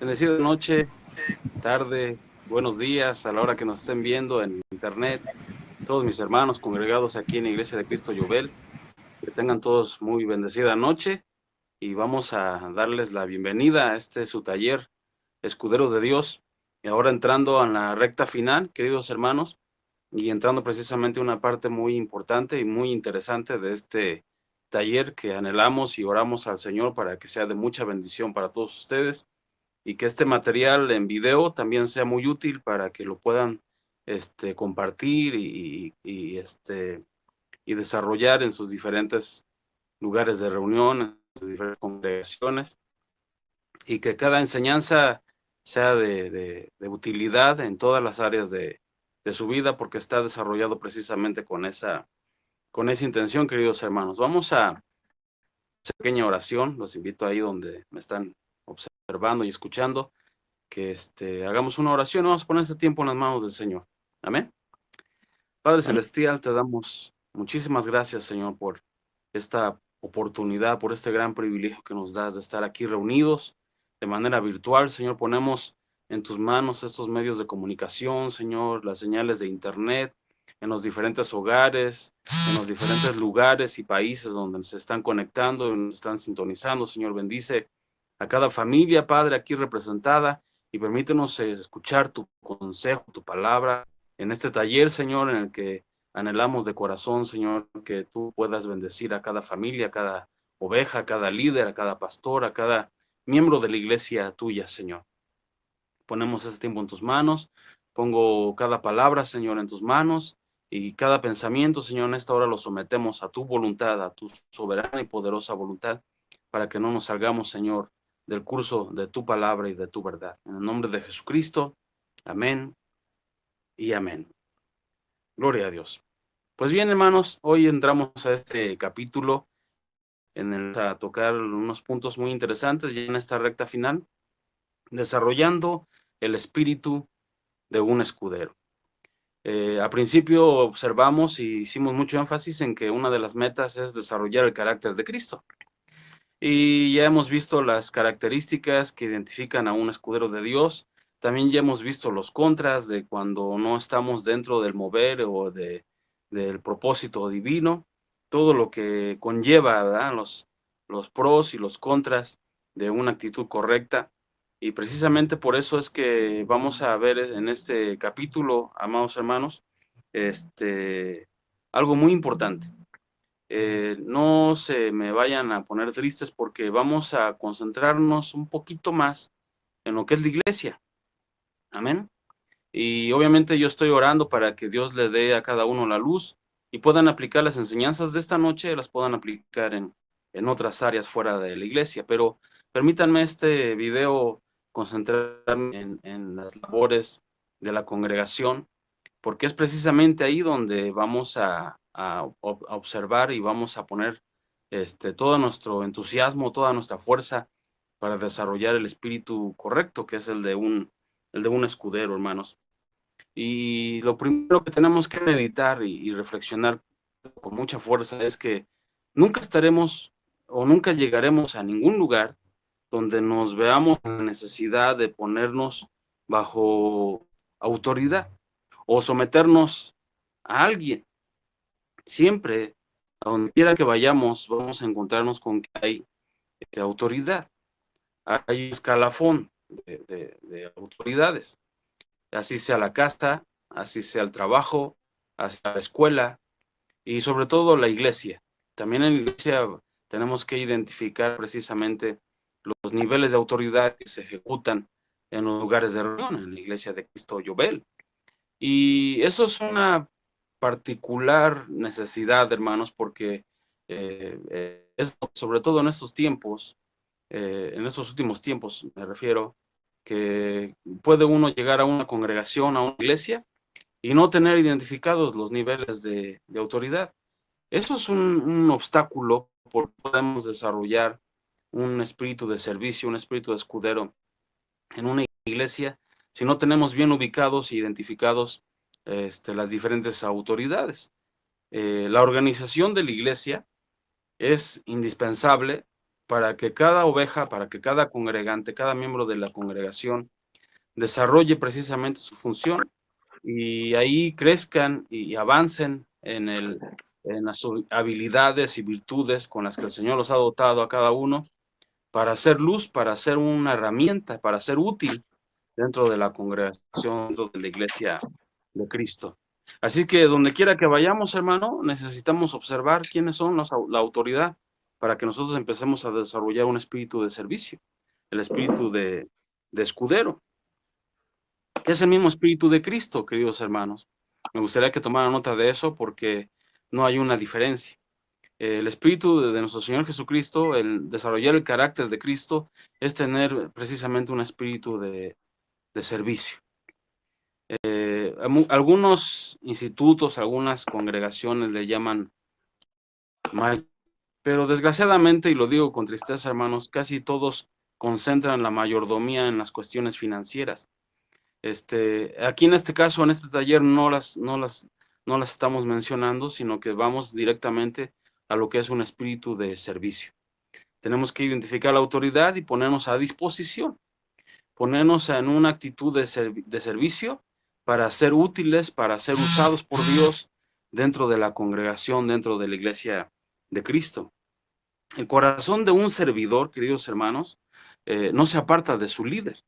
Bendecida noche, tarde, buenos días a la hora que nos estén viendo en internet. Todos mis hermanos congregados aquí en la Iglesia de Cristo Llobel, que tengan todos muy bendecida noche y vamos a darles la bienvenida a este su taller Escudero de Dios. Y ahora entrando en la recta final, queridos hermanos, y entrando precisamente a una parte muy importante y muy interesante de este taller que anhelamos y oramos al Señor para que sea de mucha bendición para todos ustedes y que este material en video también sea muy útil para que lo puedan compartir y desarrollar en sus diferentes lugares de reunión, en sus diferentes congregaciones, y que cada enseñanza sea de utilidad en todas las áreas de su vida, porque está desarrollado precisamente con esa intención, queridos hermanos. Vamos a hacer una pequeña oración, los invito ahí donde me están observando y escuchando, que hagamos una oración. Vamos a poner este tiempo en las manos del Señor. Amén. Padre Celestial, te damos muchísimas gracias, Señor, por esta oportunidad, por este gran privilegio que nos das de estar aquí reunidos de manera virtual. Señor, ponemos en tus manos estos medios de comunicación, Señor, las señales de internet, en los diferentes hogares, en los diferentes lugares y países donde se están conectando y nos están sintonizando. Señor, bendice a cada familia, Padre, aquí representada, y permítenos escuchar tu consejo, tu palabra en este taller, Señor, en el que anhelamos de corazón, Señor, que tú puedas bendecir a cada familia, a cada oveja, a cada líder, a cada pastor, a cada miembro de la iglesia tuya, Señor. Ponemos este tiempo en tus manos, pongo cada palabra, Señor, en tus manos, y cada pensamiento, Señor, en esta hora lo sometemos a tu voluntad, a tu soberana y poderosa voluntad, para que no nos salgamos, Señor, del curso de tu palabra y de tu verdad. En el nombre de Jesucristo, amén y amén. Gloria a Dios. Pues bien, hermanos, hoy entramos a este capítulo en el a tocar unos puntos muy interesantes ya en esta recta final, desarrollando el espíritu de un escudero. Al principio observamos y hicimos mucho énfasis en que una de las metas es desarrollar el carácter de Cristo. Y ya hemos visto las características que identifican a un escudero de Dios. También ya hemos visto los contras de cuando no estamos dentro del mover o del propósito divino, todo lo que conlleva, ¿verdad? Los pros y los contras de una actitud correcta. Y precisamente por eso es que vamos a ver en este capítulo, amados hermanos, algo muy importante. No se me vayan a poner tristes porque vamos a concentrarnos un poquito más en lo que es la iglesia. Amén. Y obviamente yo estoy orando para que Dios le dé a cada uno la luz y puedan aplicar las enseñanzas de esta noche, las puedan aplicar en otras áreas fuera de la iglesia. Pero permítanme este video concentrarme en las labores de la congregación, porque es precisamente ahí donde vamos a observar y vamos a poner todo nuestro entusiasmo, toda nuestra fuerza para desarrollar el espíritu correcto, que es el de un escudero, hermanos. Y lo primero que tenemos que meditar y reflexionar con mucha fuerza es que nunca estaremos o nunca llegaremos a ningún lugar donde nos veamos en la necesidad de ponernos bajo autoridad o someternos a alguien. Siempre, a donde quiera que vayamos, vamos a encontrarnos con que hay autoridad, hay un escalafón de autoridades, así sea la casa, así sea el trabajo, así sea la escuela y sobre todo la iglesia. También en la iglesia tenemos que identificar precisamente los niveles de autoridad que se ejecutan en los lugares de reunión, en la iglesia de Cristo Llobel. Y eso es una particular necesidad, hermanos, porque es sobre todo en estos tiempos, en estos últimos tiempos me refiero, que puede uno llegar a una congregación, a una iglesia, y no tener identificados los niveles de autoridad. Eso es un obstáculo porque podemos desarrollar un espíritu de servicio, un espíritu de escudero en una iglesia si no tenemos bien ubicados e identificados las diferentes autoridades. La organización de la iglesia es indispensable para que cada oveja, para que cada congregante, cada miembro de la congregación desarrolle precisamente su función y ahí crezcan y avancen en las habilidades y virtudes con las que el Señor los ha dotado a cada uno para hacer luz, para ser una herramienta, para ser útil dentro de la congregación, dentro de la iglesia de Cristo. Así que donde quiera que vayamos, hermano, necesitamos observar quiénes son la autoridad para que nosotros empecemos a desarrollar un espíritu de servicio, el espíritu de escudero, que es el mismo espíritu de Cristo, queridos hermanos. Me gustaría que tomaran nota de eso porque no hay una diferencia. El espíritu de nuestro Señor Jesucristo, el desarrollar el carácter de Cristo, es tener precisamente un espíritu de servicio. Algunos institutos, algunas congregaciones le llaman, pero desgraciadamente, y lo digo con tristeza, hermanos, casi todos concentran la mayordomía en las cuestiones financieras. Aquí en este caso, en este taller, no las estamos mencionando, sino que vamos directamente a lo que es un espíritu de servicio. Tenemos que identificar la autoridad y ponernos a disposición, ponernos en una actitud de servicio para ser útiles, para ser usados por Dios dentro de la congregación, dentro de la iglesia de Cristo. El corazón de un servidor, queridos hermanos, no se aparta de su líder.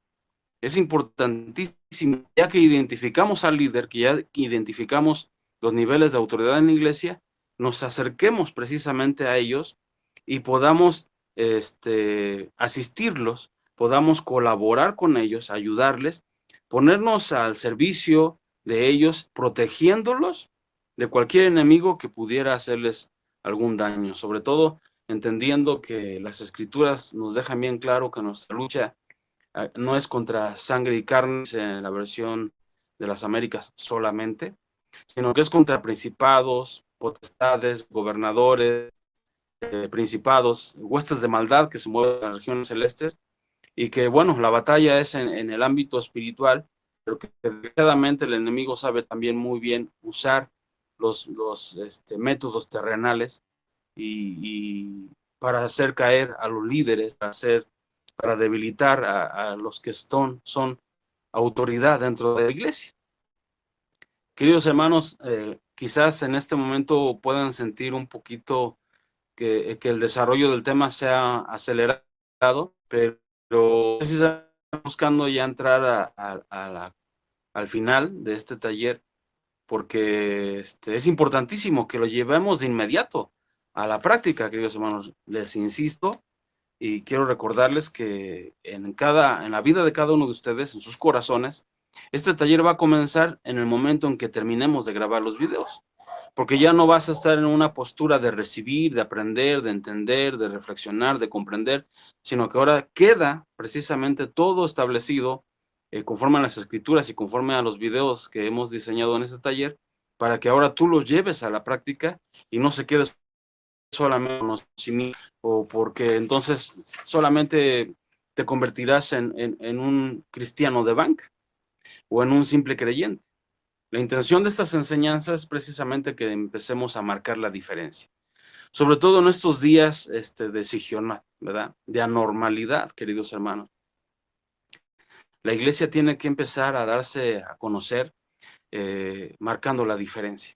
Es importantísimo, ya que identificamos al líder, que ya identificamos los niveles de autoridad en la iglesia, nos acerquemos precisamente a ellos y podamos asistirlos, podamos colaborar con ellos, ayudarles, ponernos al servicio de ellos, protegiéndolos de cualquier enemigo que pudiera hacerles algún daño, sobre todo entendiendo que las escrituras nos dejan bien claro que nuestra lucha no es contra sangre y carne en la versión de las Américas solamente, sino que es contra principados, potestades, gobernadores, principados, huestes de maldad que se mueven en las regiones celestes, y que, bueno, la batalla es en el ámbito espiritual, pero que desgraciadamente el enemigo sabe también muy bien usar los métodos terrenales y para hacer caer a los líderes, para debilitar a los que son autoridad dentro de la iglesia. Queridos hermanos, quizás en este momento puedan sentir un poquito que el desarrollo del tema sea acelerado, pero estamos buscando ya entrar al final de este taller, porque es importantísimo que lo llevemos de inmediato a la práctica, queridos hermanos. Les insisto y quiero recordarles que en la vida de cada uno de ustedes, en sus corazones, este taller va a comenzar en el momento en que terminemos de grabar los videos, porque ya no vas a estar en una postura de recibir, de aprender, de entender, de reflexionar, de comprender, sino que ahora queda precisamente todo establecido conforme a las escrituras y conforme a los videos que hemos diseñado en este taller, para que ahora tú los lleves a la práctica y no se quedes solamente conocimiento, o porque entonces solamente te convertirás en un cristiano de banca o en un simple creyente. La intención de estas enseñanzas es precisamente que empecemos a marcar la diferencia, sobre todo en estos días de sigionato, ¿verdad? De anormalidad, queridos hermanos. La iglesia tiene que empezar a darse a conocer, marcando la diferencia.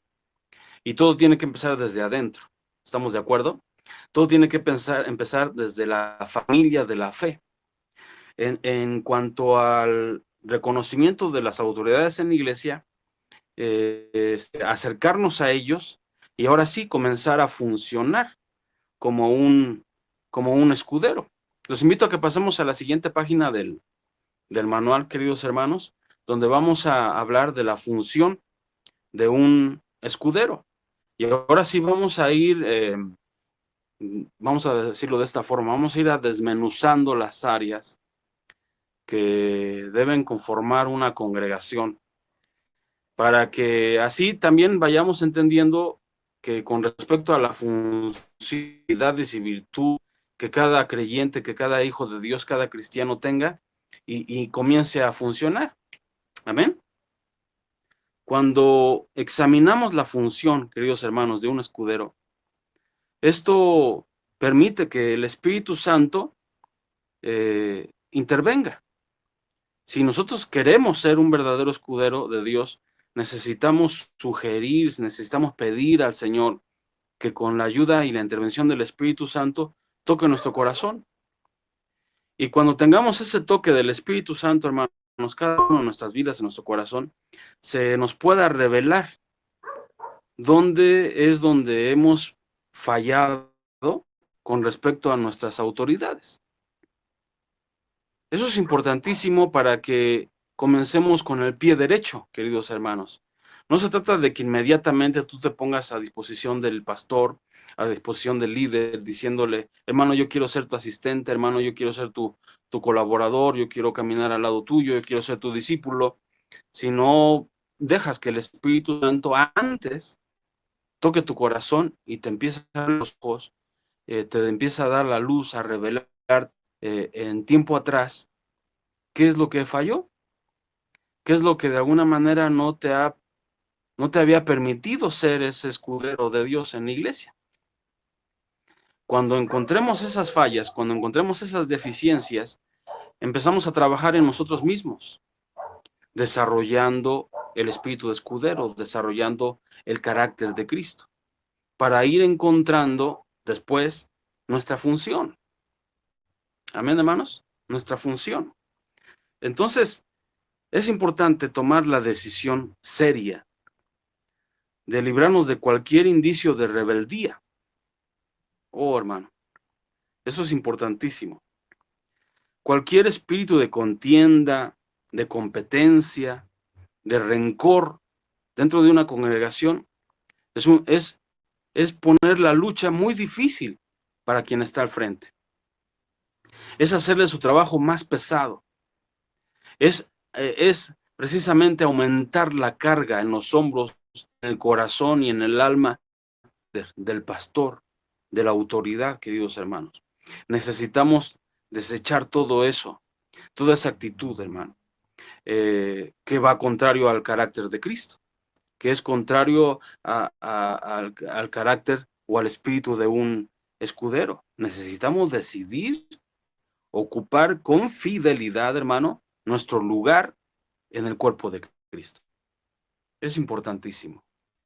Y todo tiene que empezar desde adentro. ¿Estamos de acuerdo? Todo tiene que empezar desde la familia de la fe. En cuanto al reconocimiento de las autoridades en la iglesia, acercarnos a ellos y ahora sí comenzar a funcionar como un escudero. Los invito a que pasemos a la siguiente página del manual, queridos hermanos, donde vamos a hablar de la función de un escudero. Y ahora sí vamos a ir, vamos a decirlo de esta forma, vamos a ir a desmenuzando las áreas que deben conformar una congregación, para que así también vayamos entendiendo que con respecto a la funcionalidades y virtud que cada creyente, que cada hijo de Dios, cada cristiano tenga y comience a funcionar. Amén. Cuando examinamos la función, queridos hermanos, de un escudero, esto permite que el Espíritu Santo intervenga. Si nosotros queremos ser un verdadero escudero de Dios, necesitamos sugerir, necesitamos pedir al Señor que con la ayuda y la intervención del Espíritu Santo toque nuestro corazón. Y cuando tengamos ese toque del Espíritu Santo, hermanos, cada uno de nuestras vidas, en nuestro corazón, se nos pueda revelar dónde es donde hemos fallado con respecto a nuestras autoridades. Eso es importantísimo para que comencemos con el pie derecho, queridos hermanos. No se trata de que inmediatamente tú te pongas a disposición del pastor, a disposición del líder, diciéndole, hermano, yo quiero ser tu asistente, hermano, yo quiero ser tu colaborador, yo quiero caminar al lado tuyo, yo quiero ser tu discípulo. Si no dejas que el Espíritu Santo antes toque tu corazón y te empieza a dar los ojos, te empieza a dar la luz, a revelar en tiempo atrás qué es lo que falló, qué es lo que de alguna manera no te había permitido ser ese escudero de Dios en la iglesia. Cuando encontremos esas fallas, cuando encontremos esas deficiencias, empezamos a trabajar en nosotros mismos, desarrollando el espíritu de escudero, desarrollando el carácter de Cristo, para ir encontrando después nuestra función. Amén, hermanos, nuestra función. Entonces, es importante tomar la decisión seria de librarnos de cualquier indicio de rebeldía. Oh, hermano, eso es importantísimo. Cualquier espíritu de contienda, de competencia, de rencor dentro de una congregación es poner la lucha muy difícil para quien está al frente. Es hacerle su trabajo más pesado. Es precisamente aumentar la carga en los hombros, en el corazón y en el alma del pastor, de la autoridad, queridos hermanos. Necesitamos desechar todo eso, toda esa actitud, hermano, que va contrario al carácter de Cristo, que es contrario al carácter o al espíritu de un escudero. Necesitamos decidir ocupar con fidelidad, hermano, nuestro lugar en el cuerpo de Cristo. Es importantísimo.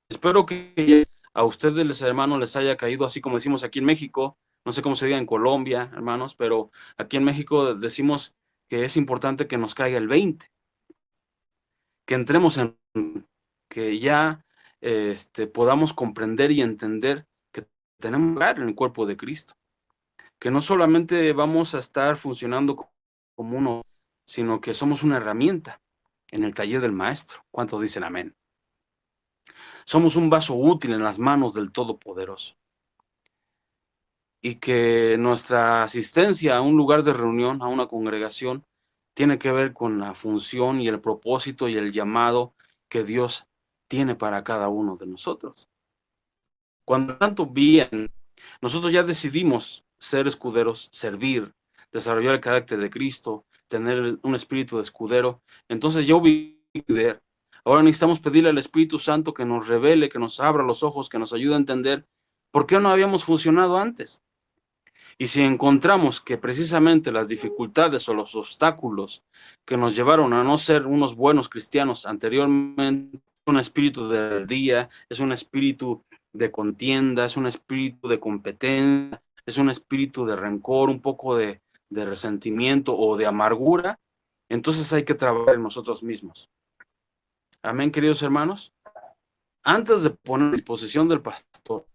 Espero que a ustedes, hermanos, les haya caído, así como decimos aquí en México, no sé cómo se diga en Colombia, hermanos, pero aquí en México decimos que es importante que nos caiga el 20, que entremos en, que ya podamos comprender y entender que tenemos lugar en el cuerpo de Cristo, que no solamente vamos a estar funcionando como uno, sino que somos una herramienta en el taller del maestro. ¿Cuántos dicen amén? Somos un vaso útil en las manos del Todopoderoso. Y que nuestra asistencia a un lugar de reunión, a una congregación, tiene que ver con la función y el propósito y el llamado que Dios tiene para cada uno de nosotros. Cuando tanto bien, nosotros ya decidimos ser escuderos, servir, desarrollar el carácter de Cristo, tener un espíritu de escudero, entonces yo vi ahora necesitamos pedirle al Espíritu Santo que nos revele, que nos abra los ojos, que nos ayude a entender por qué no habíamos funcionado antes. Y si encontramos que precisamente las dificultades o los obstáculos que nos llevaron a no ser unos buenos cristianos anteriormente, un espíritu de rebeldía, es un espíritu de contienda, es un espíritu de competencia, es un espíritu de rencor, un poco de resentimiento o de amargura, entonces hay que trabajar en nosotros mismos. Amén, queridos hermanos. Antes de poner a disposición del pastor,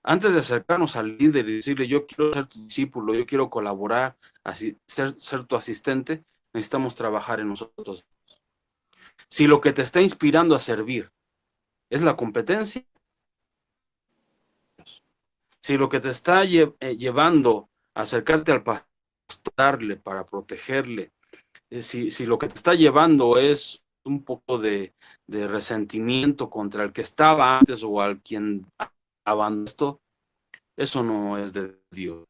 antes de acercarnos al líder y decirle, yo quiero ser tu discípulo, yo quiero colaborar, así, ser tu asistente, necesitamos trabajar en nosotros. Si lo que te está inspirando a servir es la competencia, si lo que te está llevando a acercarte al pastor, para protegerle, si lo que te está llevando es un poco de resentimiento contra el que estaba antes o al quien abandonó, eso no es de Dios.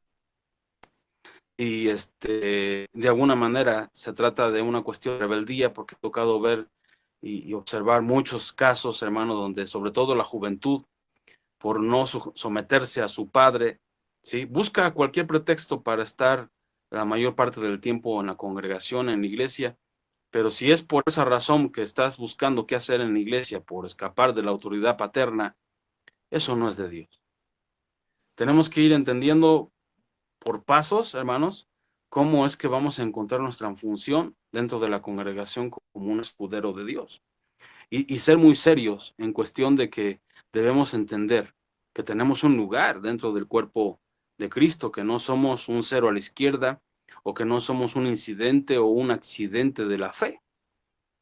Y de alguna manera se trata de una cuestión de rebeldía, porque he tocado ver y observar muchos casos, hermano, donde sobre todo la juventud, por no someterse a su padre, ¿sí? Busca cualquier pretexto para estar la mayor parte del tiempo en la congregación, en la iglesia, pero si es por esa razón que estás buscando qué hacer en la iglesia, por escapar de la autoridad paterna, eso no es de Dios. Tenemos que ir entendiendo por pasos, hermanos, cómo es que vamos a encontrar nuestra función dentro de la congregación como un escudero de Dios. Y ser muy serios en cuestión de que debemos entender que tenemos un lugar dentro del cuerpo de Cristo, que no somos un cero a la izquierda o que no somos un incidente o un accidente de la fe.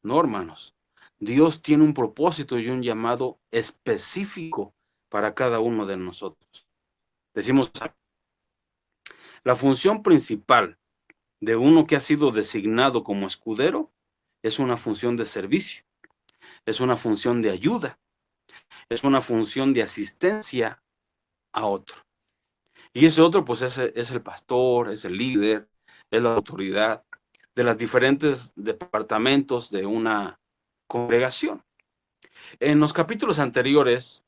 No, hermanos. Dios tiene un propósito y un llamado específico para cada uno de nosotros. Decimos, la función principal de uno que ha sido designado como escudero es una función de servicio, es una función de ayuda, es una función de asistencia a otro. Y ese otro, pues, es el pastor, es el líder, es la autoridad de los diferentes departamentos de una congregación. En los capítulos anteriores,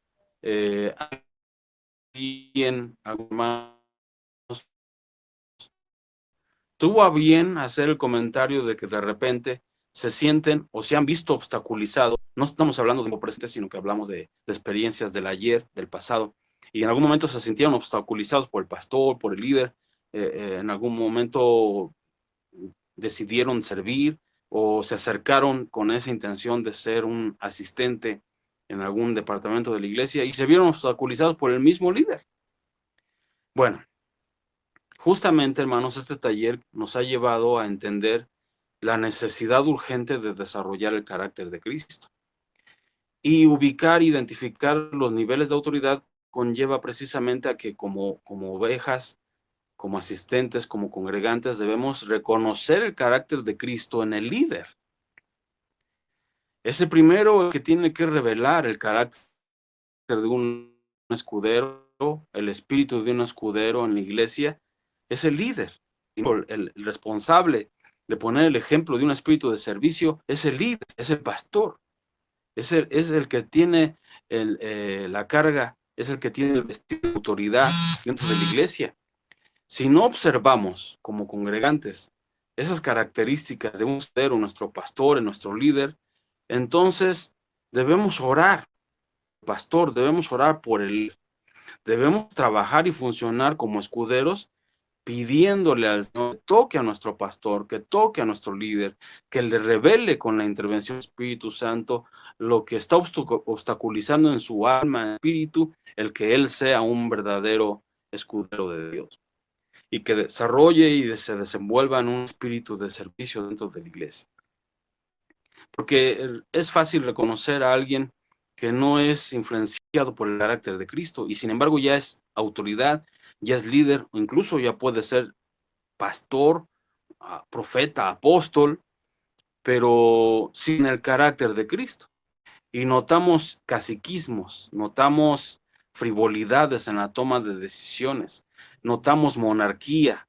alguien, hermanos, tuvo a bien hacer el comentario de que de repente se sienten o se han visto obstaculizados. No estamos hablando de tiempo presente, sino que hablamos de experiencias del ayer, del pasado. Y en algún momento se sintieron obstaculizados por el pastor, por el líder. En algún momento decidieron servir o se acercaron con esa intención de ser un asistente en algún departamento de la iglesia y se vieron obstaculizados por el mismo líder. Bueno, justamente, hermanos, este taller nos ha llevado a entender la necesidad urgente de desarrollar el carácter de Cristo. Y ubicar, identificar los niveles de autoridad conlleva precisamente a que como ovejas, como asistentes, como congregantes, debemos reconocer el carácter de Cristo en el líder. Es el primero que tiene que revelar el carácter de un escudero, el espíritu de un escudero en la iglesia, es el líder. El responsable de poner el ejemplo de un espíritu de servicio es el líder, es el pastor, es el que tiene la carga, es el que tiene el vestido de autoridad dentro de la iglesia. Si no observamos como congregantes esas características de un escudero, nuestro pastor, nuestro líder, entonces debemos orar, pastor, debemos orar por él, debemos trabajar y funcionar como escuderos pidiéndole al Señor que toque a nuestro pastor, que toque a nuestro líder, que le revele con la intervención del Espíritu Santo lo que está obstaculizando en su alma, en espíritu, el que él sea un verdadero escudero de Dios y que desarrolle y se desenvuelva en un espíritu de servicio dentro de la iglesia. Porque es fácil reconocer a alguien que no es influenciado por el carácter de Cristo y sin embargo ya es autoridad, ya es líder, o incluso ya puede ser pastor, profeta, apóstol, pero sin el carácter de Cristo. Y notamos caciquismos, notamos frivolidades en la toma de decisiones, notamos monarquía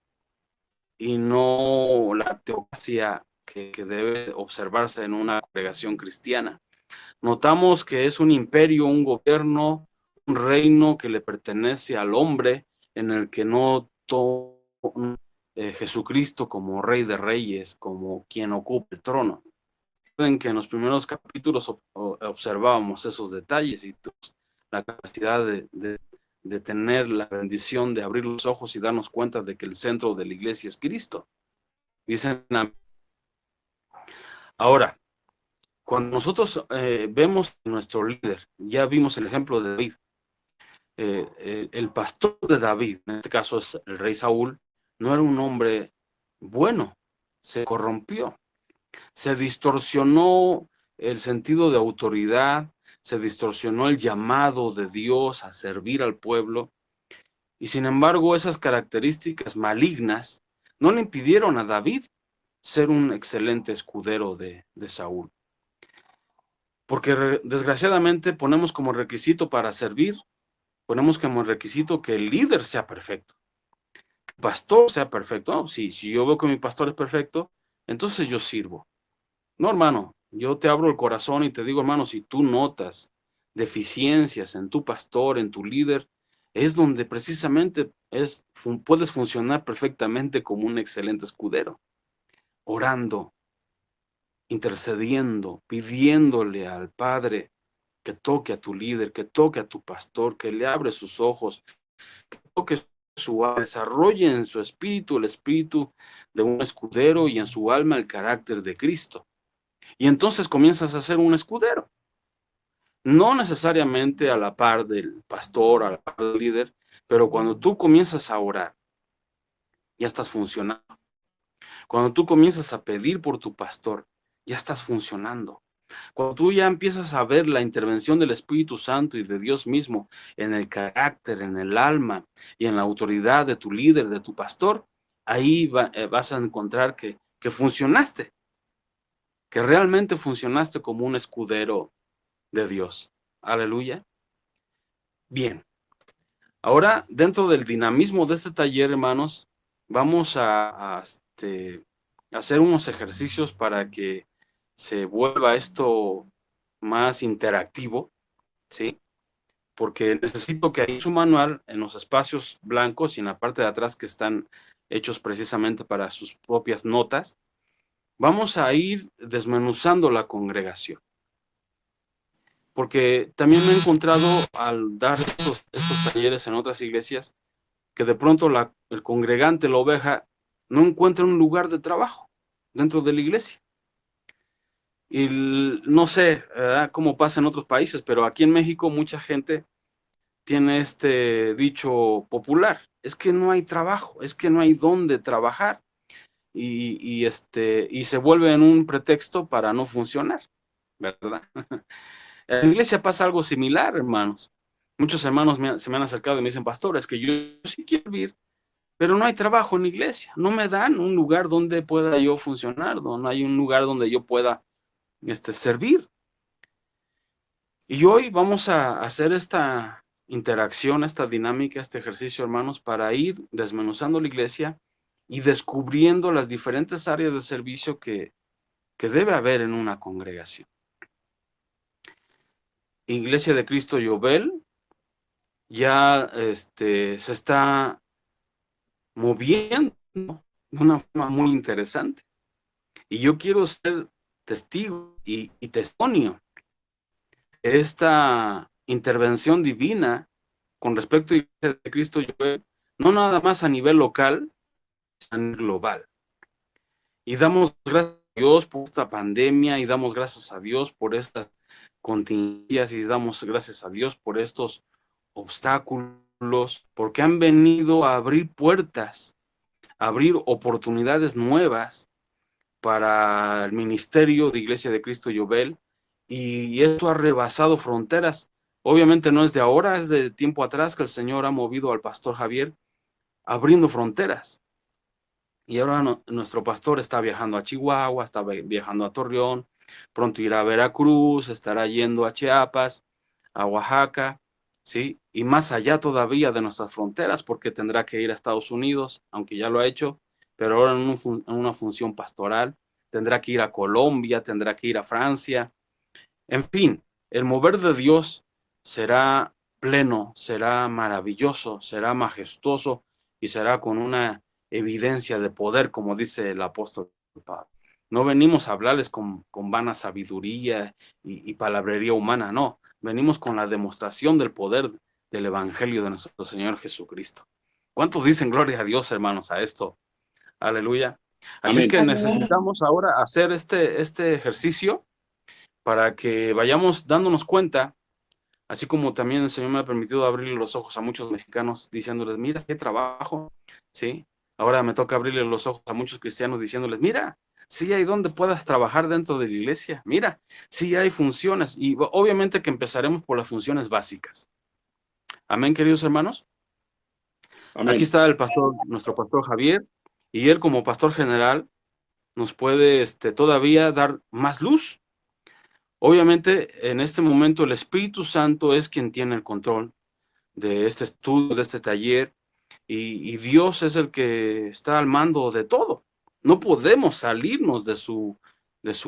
y no la teocracia que debe observarse en una congregación cristiana. Notamos que es un imperio, un gobierno, un reino que le pertenece al hombre, en el que no toma Jesucristo como Rey de Reyes, como quien ocupa el trono. Recuerden que en los primeros capítulos observábamos esos detalles y la capacidad de tener la bendición de abrir los ojos y darnos cuenta de que el centro de la iglesia es Cristo. Dicen, ahora, cuando nosotros vemos a nuestro líder, ya vimos el ejemplo de David, el pastor de David, en este caso es el rey Saúl, no era un hombre bueno, se corrompió, se distorsionó el sentido de autoridad, se distorsionó el llamado de Dios a servir al pueblo, y sin embargo esas características malignas no le impidieron a David ser un excelente escudero de Saúl. Porque desgraciadamente ponemos como requisito para servir, ponemos como requisito que el líder sea perfecto, que el pastor sea perfecto. No, si yo veo que mi pastor es perfecto, entonces yo sirvo. No, hermano, yo te abro el corazón y te digo, hermano, si tú notas deficiencias en tu pastor, en tu líder, es donde precisamente puedes funcionar perfectamente como un excelente escudero, orando, intercediendo, pidiéndole al Padre que toque a tu líder, que toque a tu pastor, que le abre sus ojos, que toque su alma, desarrolle en su espíritu el espíritu de un escudero y en su alma el carácter de Cristo. Y entonces comienzas a ser un escudero. No necesariamente a la par del pastor, a la par del líder, pero cuando tú comienzas a orar, ya estás funcionando. Cuando tú comienzas a pedir por tu pastor, ya estás funcionando. Cuando tú ya empiezas a ver la intervención del Espíritu Santo y de Dios mismo en el carácter, en el alma y en la autoridad de tu líder, de tu pastor, ahí vas a encontrar que funcionaste, que realmente funcionaste como un escudero de Dios. Aleluya. Bien. Ahora, dentro del dinamismo de este taller, hermanos, vamos a hacer unos ejercicios para que se vuelva esto más interactivo, ¿sí? Porque necesito que ahí su manual, en los espacios blancos y en la parte de atrás que están hechos precisamente para sus propias notas, vamos a ir desmenuzando la congregación. Porque también me he encontrado al dar estos talleres en otras iglesias, que de pronto el congregante, la oveja, no encuentra un lugar de trabajo dentro de la iglesia. Y no sé cómo pasa en otros países, pero aquí en México mucha gente tiene este dicho popular: es que no hay trabajo, es que no hay dónde trabajar, y se vuelve en un pretexto para no funcionar, ¿verdad? En la iglesia pasa algo similar, hermanos. Muchos hermanos se me han acercado y me dicen: pastor, es que yo sí quiero vivir, pero no hay trabajo en la iglesia, no me dan un lugar donde pueda yo funcionar, no hay un lugar donde yo pueda servir. Y hoy vamos a hacer esta interacción, esta dinámica, este ejercicio, hermanos, para ir desmenuzando la iglesia y descubriendo las diferentes áreas de servicio que debe haber en una congregación. Iglesia de Cristo Yobel ya se está moviendo de una forma muy interesante. Y yo quiero ser testigo y testimonio de esta intervención divina con respecto a la Iglesia de Cristo, no nada más a nivel local, sino a nivel global. Y damos gracias a Dios por esta pandemia, y damos gracias a Dios por estas contingencias, y damos gracias a Dios por estos obstáculos, porque han venido a abrir puertas, a abrir oportunidades nuevas para el ministerio de Iglesia de Cristo Yobel, y esto ha rebasado fronteras. Obviamente no es de ahora, es de tiempo atrás que el Señor ha movido al pastor Javier abriendo fronteras. Y ahora nuestro pastor está viajando a Chihuahua, está viajando a Torreón, pronto irá a Veracruz, estará yendo a Chiapas, a Oaxaca, ¿sí? Y más allá todavía de nuestras fronteras, porque tendrá que ir a Estados Unidos, aunque ya lo ha hecho, pero ahora en una función pastoral. Tendrá que ir a Colombia, tendrá que ir a Francia. En fin, el mover de Dios será pleno, será maravilloso, será majestuoso y será con una evidencia de poder, como dice el apóstol Pablo. No venimos a hablarles con vana sabiduría y palabrería humana, no. Venimos con la demostración del poder del evangelio de nuestro Señor Jesucristo. ¿Cuántos dicen gloria a Dios, hermanos, a esto? Aleluya. Así es Amén. que necesitamos ahora hacer este ejercicio para que vayamos dándonos cuenta, así como también el Señor me ha permitido abrirle los ojos a muchos mexicanos diciéndoles: mira, qué trabajo, ¿sí? Ahora me toca abrirle los ojos a muchos cristianos diciéndoles: mira, sí hay donde puedas trabajar dentro de la iglesia, mira, sí hay funciones, y obviamente que empezaremos por las funciones básicas. Amén, queridos hermanos. Aquí Amén. está el pastor, nuestro pastor Javier, y él como pastor general nos puede todavía dar más luz. Obviamente, en este momento el Espíritu Santo es quien tiene el control de este estudio, de este taller, y Dios es el que está al mando de todo. No podemos salirnos de su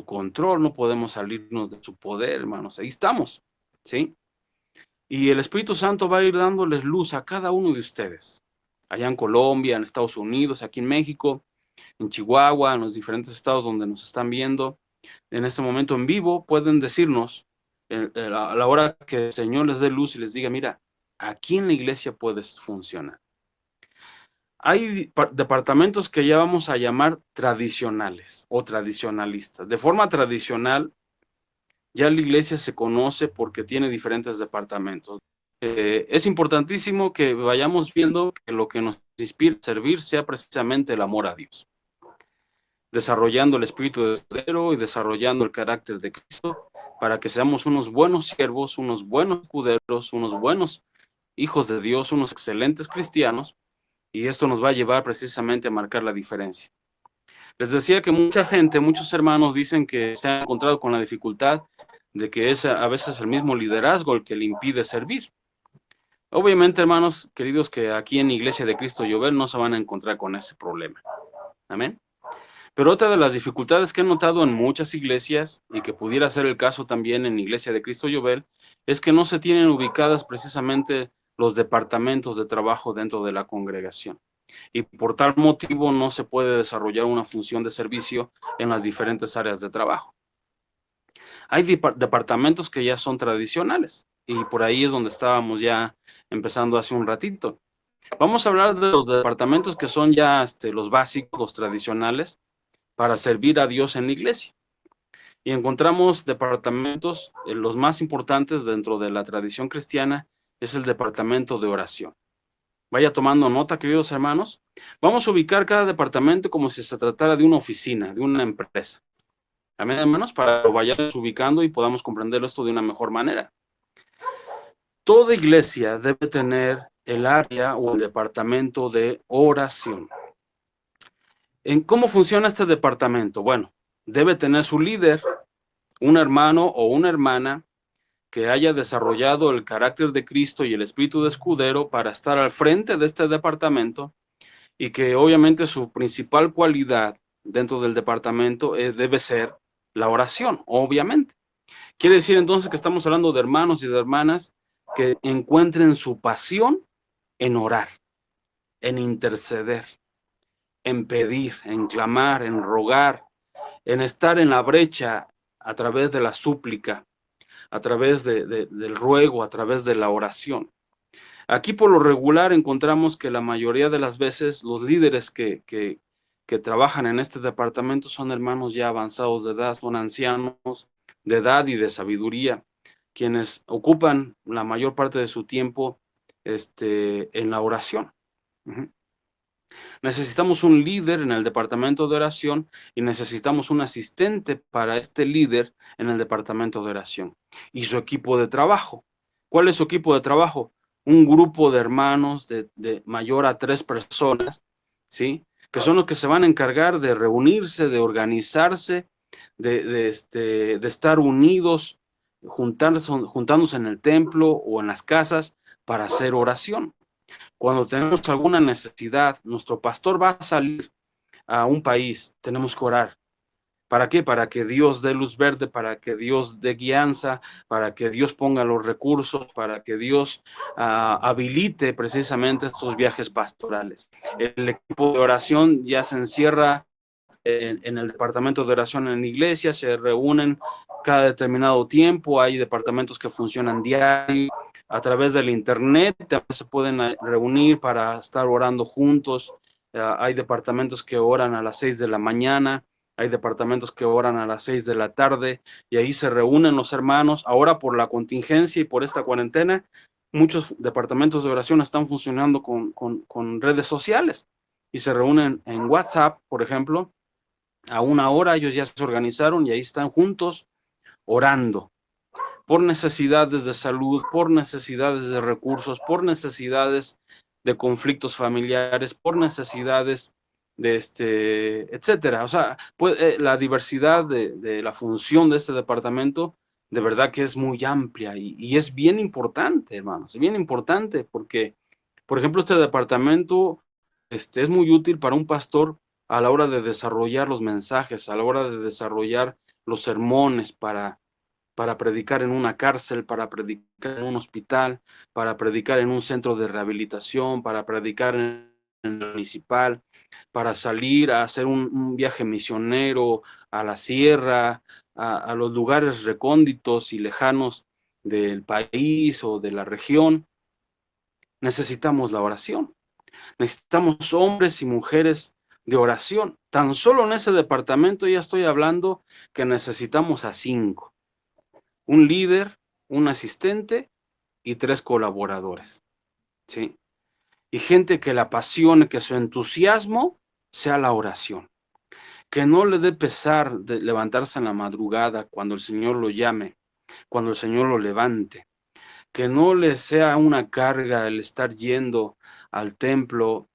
control, no podemos salirnos de su poder, hermanos. Ahí estamos, ¿sí? Y el Espíritu Santo va a ir dándoles luz a cada uno de ustedes. Allá en Colombia, en Estados Unidos, aquí en México, en Chihuahua, en los diferentes estados donde nos están viendo en este momento en vivo, pueden decirnos a la hora que el Señor les dé luz y les diga, mira, aquí en la iglesia puedes funcionar. Hay departamentos que ya vamos a llamar tradicionales o tradicionalistas. De forma tradicional, ya la iglesia se conoce porque tiene diferentes departamentos. Es importantísimo que vayamos viendo que lo que nos inspira a servir sea precisamente el amor a Dios, desarrollando el espíritu de escudero y desarrollando el carácter de Cristo para que seamos unos buenos siervos, unos buenos escuderos, unos buenos hijos de Dios, unos excelentes cristianos, y esto nos va a llevar precisamente a marcar la diferencia. Les decía que mucha gente, muchos hermanos dicen que se han encontrado con la dificultad de que es a veces el mismo liderazgo el que le impide servir. Obviamente, hermanos queridos, que aquí en Iglesia de Cristo Llobel no se van a encontrar con ese problema. Amén. Pero otra de las dificultades que he notado en muchas iglesias, y que pudiera ser el caso también en Iglesia de Cristo Llobel, es que no se tienen ubicadas precisamente los departamentos de trabajo dentro de la congregación. Y por tal motivo no se puede desarrollar una función de servicio en las diferentes áreas de trabajo. Hay departamentos que ya son tradicionales, y por ahí es donde estábamos ya empezando hace un ratito. Vamos a hablar de los departamentos que son ya los básicos, los tradicionales, para servir a Dios en la iglesia. Y encontramos departamentos, los más importantes dentro de la tradición cristiana, es el departamento de oración. Vaya tomando nota, queridos hermanos. Vamos a ubicar cada departamento como si se tratara de una oficina, de una empresa. Amén, hermanos, para que lo vayamos ubicando y podamos comprender esto de una mejor manera. Toda iglesia debe tener el área o el departamento de oración. ¿En cómo funciona este departamento? Bueno, debe tener su líder, un hermano o una hermana que haya desarrollado el carácter de Cristo y el espíritu de escudero para estar al frente de este departamento, y que obviamente su principal cualidad dentro del departamento debe ser la oración, obviamente. Quiere decir entonces que estamos hablando de hermanos y de hermanas que encuentren su pasión en orar, en interceder, en pedir, en clamar, en rogar, en estar en la brecha a través de la súplica, a través del ruego, a través de la oración. Aquí por lo regular encontramos que la mayoría de las veces los líderes que trabajan en este departamento son hermanos ya avanzados de edad, son ancianos de edad y de sabiduría, quienes ocupan la mayor parte de su tiempo en la oración. Necesitamos un líder en el departamento de oración y necesitamos un asistente para este líder en el departamento de oración y su equipo de trabajo. ¿Cuál es su equipo de trabajo? Un grupo de hermanos de mayor a 3 personas, ¿sí? Que son los que se van a encargar de reunirse, de organizarse, de estar unidos, juntándose en el templo o en las casas para hacer oración. Cuando tenemos alguna necesidad, nuestro pastor va a salir a un país, tenemos que orar. ¿Para qué? Para que Dios dé luz verde, para que Dios dé guianza, para que Dios ponga los recursos, para que Dios habilite precisamente estos viajes pastorales. El equipo de oración ya se encierra en el departamento de oración en la iglesia, se reúnen cada determinado tiempo, hay departamentos que funcionan diario, a través del internet también se pueden reunir para estar orando juntos. Hay departamentos que oran a las 6 de la mañana, hay departamentos que oran a las 6 de la tarde, y ahí se reúnen los hermanos. Ahora por la contingencia y por esta cuarentena, muchos departamentos de oración están funcionando con redes sociales y se reúnen en WhatsApp, por ejemplo, a una hora. Ellos ya se organizaron y ahí están juntos orando por necesidades de salud, por necesidades de recursos, por necesidades de conflictos familiares, por necesidades de etcétera. O sea, pues, la diversidad de la función de este departamento de verdad que es muy amplia y es bien importante, hermanos, es bien importante porque, por ejemplo, este departamento es muy útil para un pastor a la hora de desarrollar los mensajes, a la hora de desarrollar los sermones, para para predicar en una cárcel, para predicar en un hospital, para predicar en un centro de rehabilitación, para predicar en el municipal, para salir a hacer un viaje misionero a la sierra, a los lugares recónditos y lejanos del país o de la región. Necesitamos la oración. Necesitamos hombres y mujeres de oración. Tan solo en ese departamento ya estoy hablando que necesitamos a 5. Un líder, un asistente y 3 colaboradores. ¿Sí? Y gente que la apasione, que su entusiasmo sea la oración. Que no le dé pesar de levantarse en la madrugada cuando el Señor lo llame, cuando el Señor lo levante. Que no le sea una carga el estar yendo al templo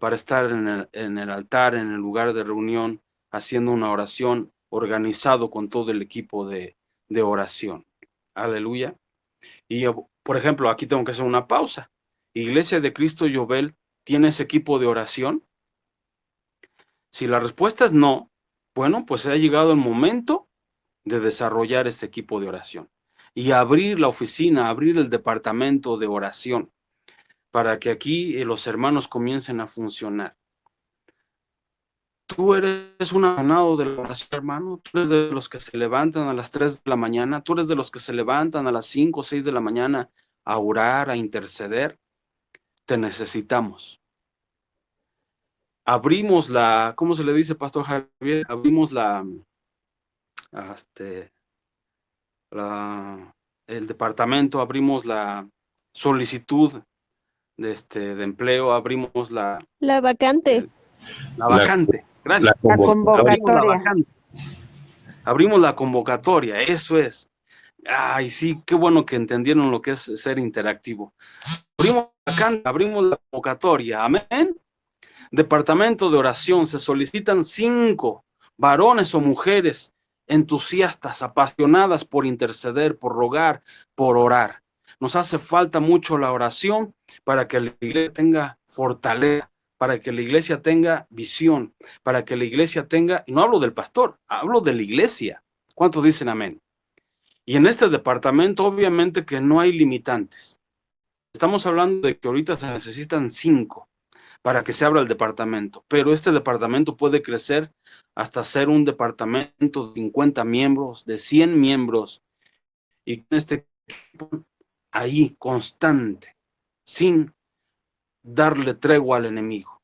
para estar en el altar, en el lugar de reunión, haciendo una oración, organizado con todo el equipo de oración. Aleluya. Y por ejemplo, aquí tengo que hacer una pausa. Iglesia de Cristo Yobel, ¿tiene ese equipo de oración? Si la respuesta es no, bueno, pues ha llegado el momento de desarrollar este equipo de oración y abrir la oficina, abrir el departamento de oración para que aquí los hermanos comiencen a funcionar. Tú eres un apasionado de la oración, hermano. Tú eres de los que se levantan a las 3 de la mañana. Tú eres de los que se levantan a las 5 o 6 de la mañana a orar, a interceder. Te necesitamos. Abrimos la, ¿cómo se le dice, Pastor Javier? Abrimos el departamento, abrimos la solicitud de empleo, abrimos la vacante. La vacante. Gracias. La convocatoria. Abrimos la convocatoria, eso es. Ay, sí, qué bueno que entendieron lo que es ser interactivo. Abrimos la convocatoria, amén. Departamento de oración, se solicitan 5 varones o mujeres entusiastas, apasionadas por interceder, por rogar, por orar. Nos hace falta mucho la oración para que la iglesia tenga fortaleza, para que la iglesia tenga visión, para que la iglesia tenga, y no hablo del pastor, hablo de la iglesia. ¿Cuántos dicen amén? Y en este departamento obviamente que no hay limitantes. Estamos hablando de que ahorita se necesitan 5 para que se abra el departamento, pero este departamento puede crecer hasta ser un departamento de 50 miembros, de 100 miembros, y con este equipo ahí constante, sin darle tregua al enemigo,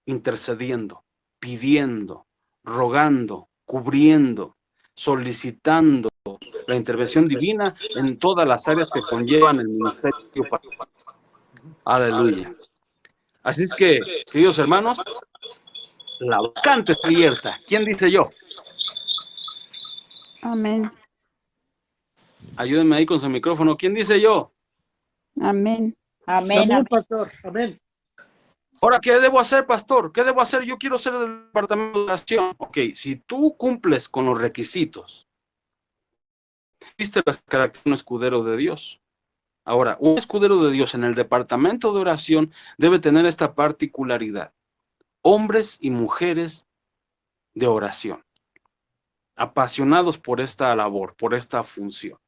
intercediendo, pidiendo, rogando, cubriendo, solicitando la intervención divina en todas las áreas que conllevan el ministerio. Aleluya. Así es que, queridos hermanos, la vacante está abierta. ¿Quién dice yo? Amén. Ayúdenme ahí con su micrófono. ¿Quién dice yo? Amén. Amén, amén, pastor. Amén. Ahora, ¿qué debo hacer, pastor? ¿Qué debo hacer? Yo quiero ser del departamento de oración. Ok, si tú cumples con los requisitos, viste las características de un escudero de Dios. Ahora, un escudero de Dios en el departamento de oración debe tener esta particularidad. Hombres y mujeres de oración, apasionados por esta labor, por esta función.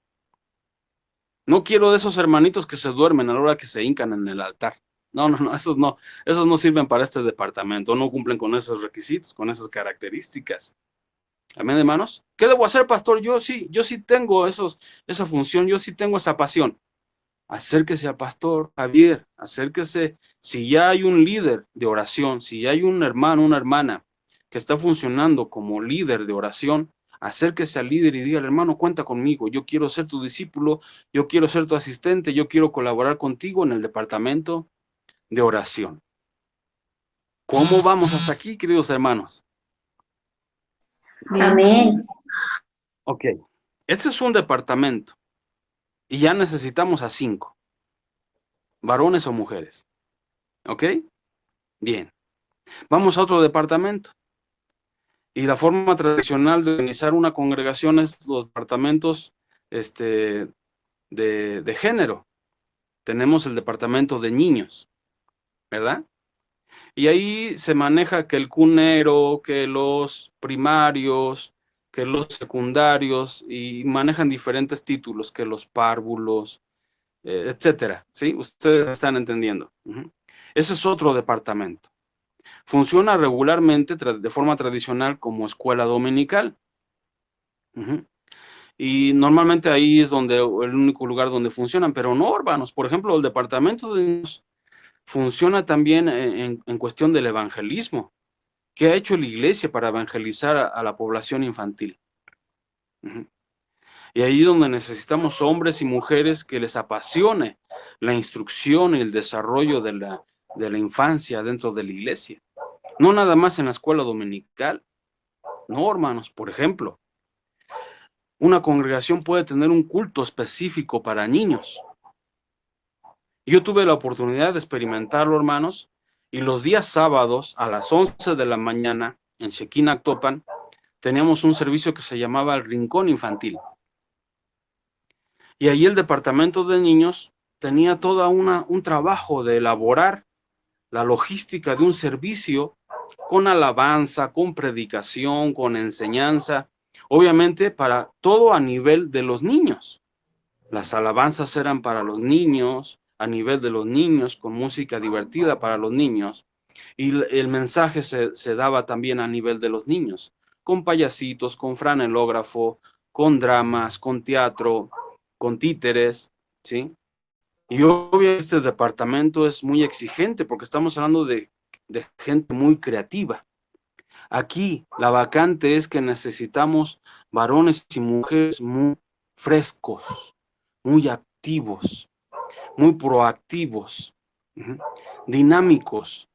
No quiero de esos hermanitos que se duermen a la hora que se hincan en el altar. No, esos no sirven para este departamento, no cumplen con esos requisitos, con esas características. Amén, hermanos. ¿Qué debo hacer, pastor? Yo sí tengo esa función, yo sí tengo esa pasión. Acérquese al pastor Javier, acérquese. Si ya hay un líder de oración, si ya hay un hermano, una hermana que está funcionando como líder de oración, acérquese al líder y dígale, hermano, cuenta conmigo, yo quiero ser tu discípulo, yo quiero ser tu asistente, yo quiero colaborar contigo en el departamento de oración. ¿Cómo vamos hasta aquí, queridos hermanos? Amén. Ok, este es un departamento y ya necesitamos a 5, varones o mujeres. ¿Ok? Bien. Vamos a otro departamento. Y la forma tradicional de organizar una congregación es los departamentos de género. Tenemos el departamento de niños, ¿verdad? Y ahí se maneja que el cunero, que los primarios, que los secundarios, y manejan diferentes títulos, que los párvulos, etcétera, ¿sí? Ustedes están entendiendo. Ese es otro departamento. Funciona regularmente, de forma tradicional, como escuela dominical. Y normalmente ahí es donde el único lugar donde funcionan, pero no, hermanos. Por ejemplo, el departamento de niños funciona también en cuestión del evangelismo. ¿Qué ha hecho la iglesia para evangelizar a la población infantil? Y ahí es donde necesitamos hombres y mujeres que les apasione la instrucción y el desarrollo de la infancia dentro de la iglesia. No nada más en la escuela dominical. No, hermanos, por ejemplo, una congregación puede tener un culto específico para niños. Yo tuve la oportunidad de experimentarlo, hermanos, y los días sábados a las 11 de la mañana en Shekinah Actopan teníamos un servicio que se llamaba el Rincón Infantil. Y ahí el departamento de niños tenía todo un trabajo de elaborar la logística de un servicio con alabanza, con predicación, con enseñanza, obviamente para todo a nivel de los niños. Las alabanzas eran para los niños, a nivel de los niños, con música divertida para los niños. Y el mensaje se daba también a nivel de los niños, con payasitos, con franelógrafo, con dramas, con teatro, con títeres, ¿sí? Y obviamente este departamento es muy exigente porque estamos hablando de gente muy creativa. Aquí la vacante es que necesitamos varones y mujeres muy frescos, muy activos, muy proactivos, dinámicos,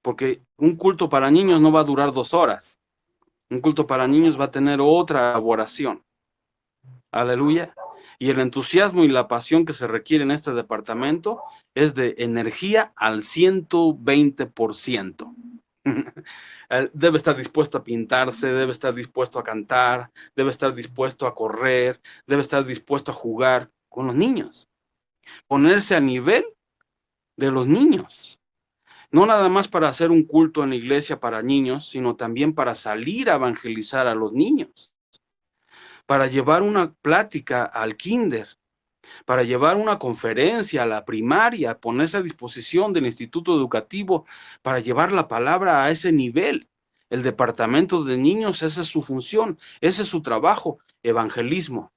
porque un culto para niños no va a durar 2 horas. Un culto para niños va a tener otra elaboración. Aleluya. Y el entusiasmo y la pasión que se requiere en este departamento es de energía al 120%. Debe estar dispuesto a pintarse, debe estar dispuesto a cantar, debe estar dispuesto a correr, debe estar dispuesto a jugar con los niños. Ponerse a nivel de los niños. No nada más para hacer un culto en la iglesia para niños, sino también para salir a evangelizar a los niños, para llevar una plática al kinder, para llevar una conferencia a la primaria, ponerse a disposición del instituto educativo para llevar la palabra a ese nivel. El departamento de niños, esa es su función, ese es su trabajo, evangelismo,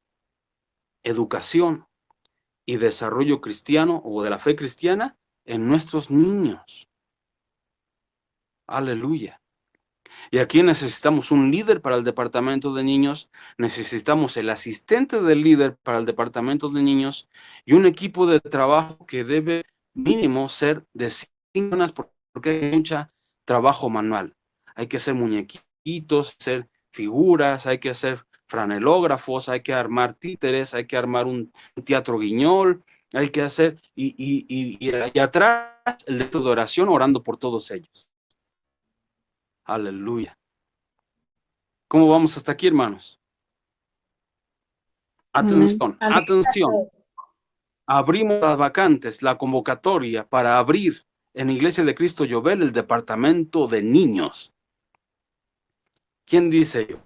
educación y desarrollo cristiano o de la fe cristiana en nuestros niños. Aleluya. Y aquí necesitamos un líder para el departamento de niños, necesitamos el asistente del líder para el departamento de niños y un equipo de trabajo que debe mínimo ser de 5 personas porque hay mucho trabajo manual. Hay que hacer muñequitos, hacer figuras, hay que hacer franelógrafos, hay que armar títeres, hay que armar un teatro guiñol, hay que hacer, y atrás el de oración orando por todos ellos. Aleluya. ¿Cómo vamos hasta aquí, hermanos? Atención, atención. Abrimos las vacantes, la convocatoria para abrir en Iglesia de Cristo Llobel el departamento de niños. ¿Quién dice yo?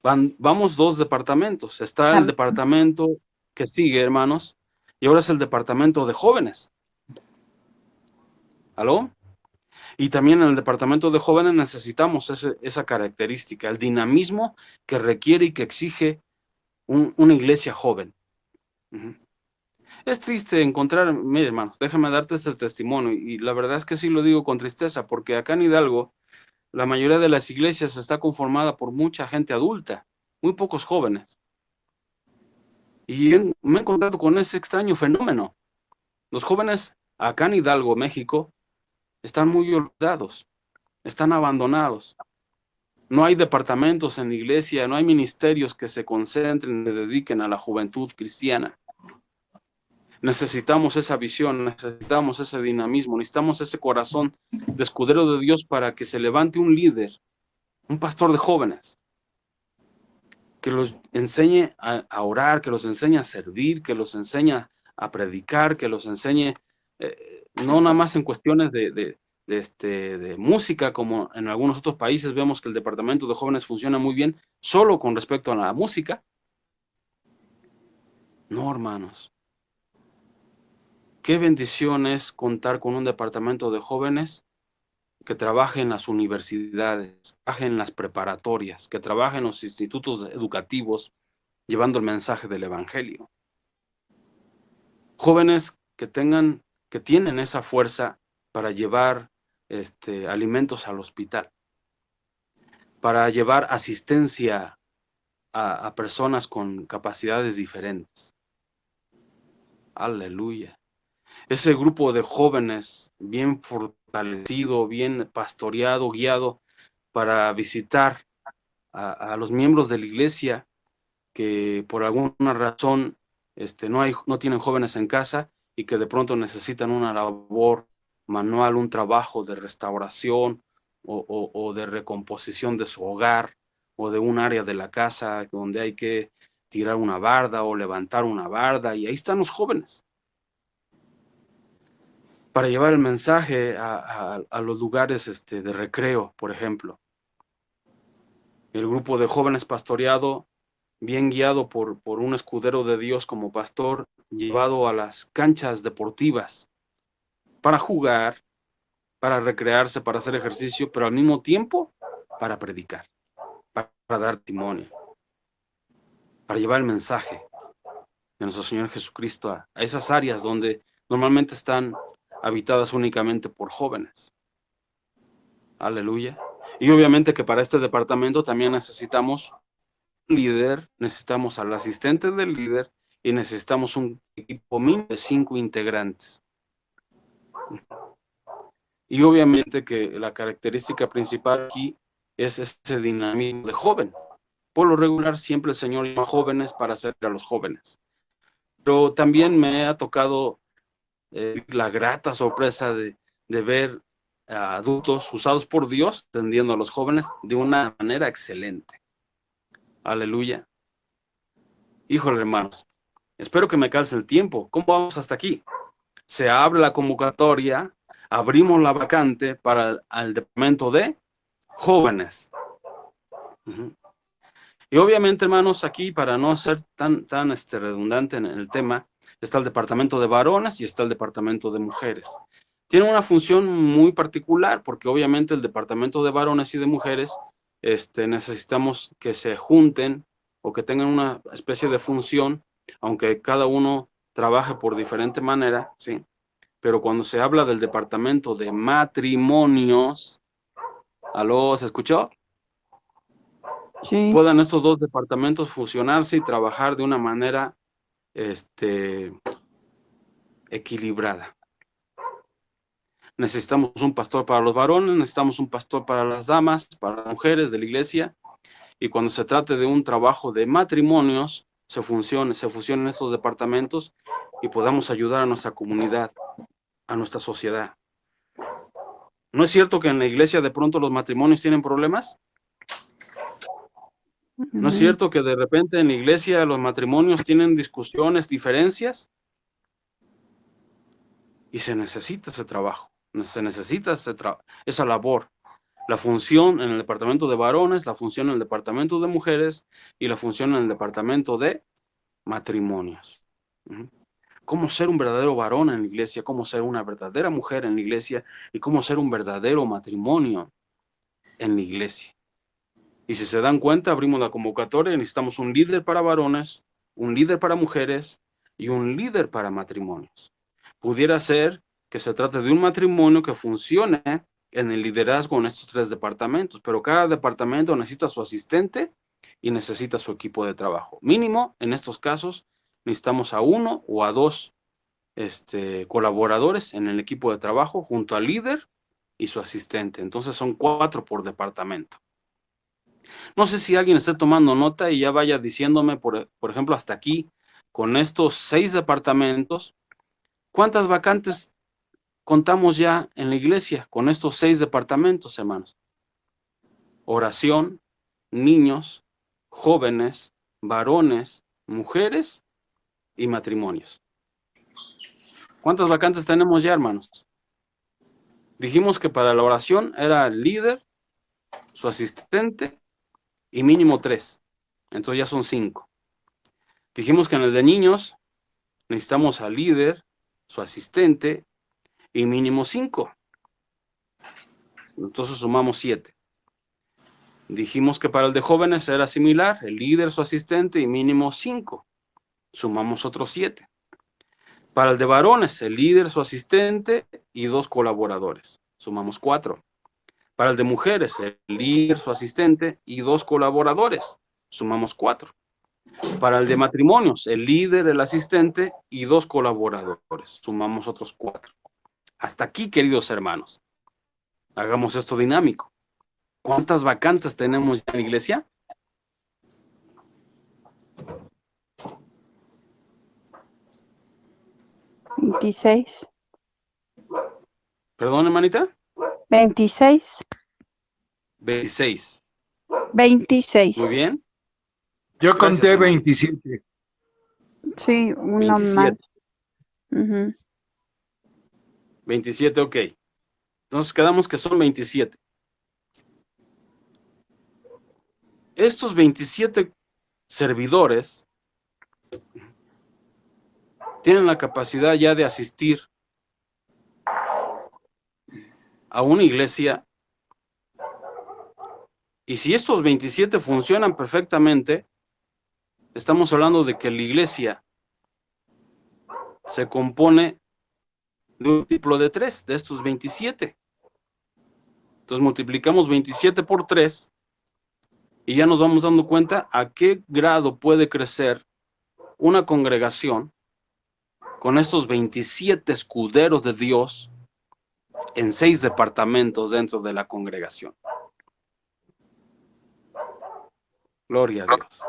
Vamos 2 departamentos. Está el departamento que sigue, hermanos, y ahora es el departamento de jóvenes. ¿Aló? Y también en el departamento de jóvenes necesitamos esa característica, el dinamismo que requiere y que exige una iglesia joven. Es triste encontrar, mire, hermanos, déjame darte este testimonio, y la verdad es que sí lo digo con tristeza, porque acá en Hidalgo, la mayoría de las iglesias está conformada por mucha gente adulta, muy pocos jóvenes. Y me he encontrado con ese extraño fenómeno. Los jóvenes acá en Hidalgo, México, están muy olvidados, están abandonados. No hay departamentos en la iglesia, no hay ministerios que se concentren, se dediquen a la juventud cristiana. Necesitamos esa visión, necesitamos ese dinamismo, necesitamos ese corazón de escudero de Dios para que se levante un líder, un pastor de jóvenes, que los enseñe a orar, que los enseñe a servir, que los enseñe a predicar, que los enseñe, no nada más en cuestiones de de música, como en algunos otros países vemos que el departamento de jóvenes funciona muy bien solo con respecto a la música. No, hermanos. Qué bendición es contar con un departamento de jóvenes que trabaje en las universidades, que trabaje en las preparatorias, que trabaje en los institutos educativos, llevando el mensaje del evangelio. Jóvenes que tienen esa fuerza para llevar alimentos al hospital, para llevar asistencia a personas con capacidades diferentes. Aleluya. Ese grupo de jóvenes bien fortalecido, bien pastoreado, guiado para visitar a los miembros de la iglesia que por alguna razón no tienen jóvenes en casa y que de pronto necesitan una labor manual, un trabajo de restauración o de recomposición de su hogar o de un área de la casa donde hay que tirar una barda o levantar una barda, y ahí están los jóvenes para llevar el mensaje a los lugares de recreo, por ejemplo. El grupo de jóvenes pastoreado, bien guiado por un escudero de Dios como pastor, llevado a las canchas deportivas para jugar, para recrearse, para hacer ejercicio, pero al mismo tiempo para predicar, para dar testimonio, para llevar el mensaje de nuestro Señor Jesucristo a esas áreas donde normalmente están habitadas únicamente por jóvenes. Aleluya. Y obviamente que para este departamento también necesitamos un líder, necesitamos al asistente del líder y necesitamos un equipo mínimo de 5 integrantes. Y obviamente que la característica principal aquí es ese dinamismo de joven. Por lo regular siempre el Señor llama jóvenes para servir a los jóvenes. Pero también me ha tocado la grata sorpresa de ver a adultos usados por Dios atendiendo a los jóvenes de una manera excelente. Aleluya. Híjole, hermanos, espero que me calce el tiempo. ¿Cómo vamos hasta aquí? Se abre la convocatoria, abrimos la vacante para el departamento de jóvenes. Y obviamente, hermanos, aquí para no ser tan redundante en el tema, está el departamento de varones y está el departamento de mujeres. Tiene una función muy particular porque obviamente el departamento de varones y de mujeres necesitamos que se junten o que tengan una especie de función, aunque cada uno trabaje por diferente manera, ¿sí? Pero cuando se habla del departamento de matrimonios, ¿aló? ¿Se escuchó? Sí. Puedan estos dos departamentos fusionarse y trabajar de una manera equilibrada. Necesitamos un pastor para los varones, necesitamos un pastor para las damas, para las mujeres de la iglesia, y cuando se trate de un trabajo de matrimonios, se fusionen estos departamentos y podamos ayudar a nuestra comunidad, a nuestra sociedad. ¿No es cierto que en la iglesia de pronto los matrimonios tienen problemas? ¿No es cierto que de repente en la iglesia los matrimonios tienen discusiones, diferencias? Y se necesita ese trabajo, se necesita esa labor. La función en el departamento de varones, la función en el departamento de mujeres y la función en el departamento de matrimonios. Cómo ser un verdadero varón en la iglesia, cómo ser una verdadera mujer en la iglesia y cómo ser un verdadero matrimonio en la iglesia. Y si se dan cuenta, abrimos la convocatoria y necesitamos un líder para varones, un líder para mujeres y un líder para matrimonios. Pudiera ser que se trate de un matrimonio que funcione en el liderazgo en estos 3 departamentos, pero cada departamento necesita su asistente y necesita su equipo de trabajo. Mínimo, en estos casos, necesitamos a 1 o a 2 colaboradores en el equipo de trabajo junto al líder y su asistente. Entonces son 4 por departamento. No sé si alguien esté tomando nota y ya vaya diciéndome, por ejemplo, hasta aquí, con estos 6 departamentos, ¿cuántas vacantes contamos ya en la iglesia con estos 6 departamentos, hermanos? Oración, niños, jóvenes, varones, mujeres y matrimonios. ¿Cuántas vacantes tenemos ya, hermanos? Dijimos que para la oración era el líder, su asistente y mínimo 3. Entonces ya son 5. Dijimos que en el de niños necesitamos al líder, su asistente y mínimo 5. Entonces sumamos 7. Dijimos que para el de jóvenes era similar, el líder, su asistente y mínimo 5. Sumamos otros 7. Para el de varones, el líder, su asistente y 2 colaboradores. Sumamos 4. Para el de mujeres, el líder, su asistente y 2 colaboradores. Sumamos 4. Para el de matrimonios, el líder, el asistente y 2 colaboradores. Sumamos otros 4. Hasta aquí, queridos hermanos. Hagamos esto dinámico. ¿Cuántas vacantes tenemos ya en la iglesia? ¿26? ¿Perdón, hermanita? 26. 26. 26. Muy bien. Yo Gracias, conté hermanita. 27. Sí, uno 27. más. 27, ok. Entonces quedamos que son 27. Estos 27 servidores tienen la capacidad ya de asistir a una iglesia, y si estos 27 funcionan perfectamente, estamos hablando de que la iglesia se compone de un múltiplo de 3, de estos 27. Entonces multiplicamos 27 por 3 y ya nos vamos dando cuenta a qué grado puede crecer una congregación con estos 27 escuderos de Dios en 6 departamentos dentro de la congregación. Gloria a Dios.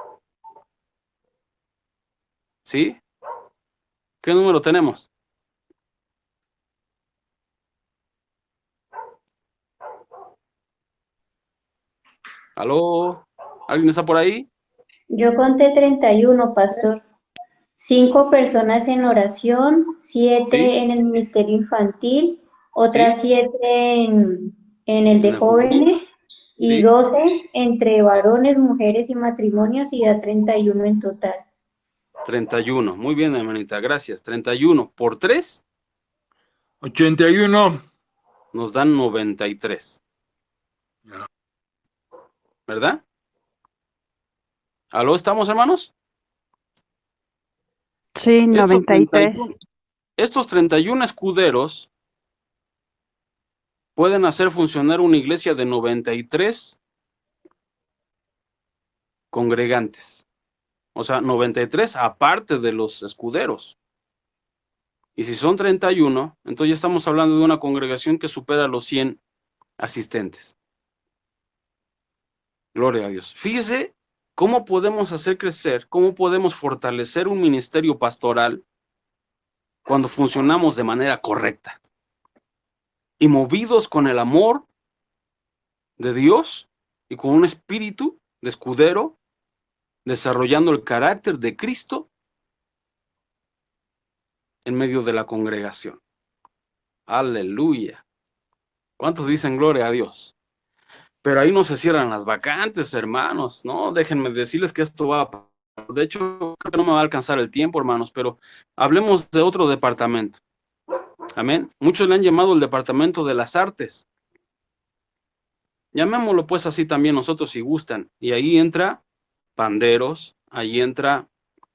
¿Sí? ¿Qué número tenemos? ¿Aló? ¿Alguien está por ahí? Yo conté 31, pastor. 5 personas en oración, 7 Sí. en el ministerio infantil, otras Sí. 7 en el de el juvenil. jóvenes y Sí. 12 entre varones, mujeres y matrimonios, y da 31 en total. 31. Muy bien, hermanita, gracias. 31 por 3 81. nos dan 93. Ya. ¿Verdad? ¿Aló, estamos, hermanos? Sí, 93. Estos 31 escuderos pueden hacer funcionar una iglesia de 93 congregantes. O sea, 93 aparte de los escuderos. Y si son 31, entonces ya estamos hablando de una congregación que supera los 100 asistentes. Gloria a Dios. Fíjese cómo podemos hacer crecer, cómo podemos fortalecer un ministerio pastoral cuando funcionamos de manera correcta y movidos con el amor de Dios y con un espíritu de escudero, desarrollando el carácter de Cristo en medio de la congregación. Aleluya. ¿Cuántos dicen gloria a Dios? Pero ahí no se cierran las vacantes, hermanos, ¿no? Déjenme decirles que esto va a... De hecho, creo que no me va a alcanzar el tiempo, hermanos, pero hablemos de otro departamento. Amén. Muchos le han llamado el departamento de las artes. Llamémoslo pues así también nosotros si gustan. Y ahí entra panderos, ahí entra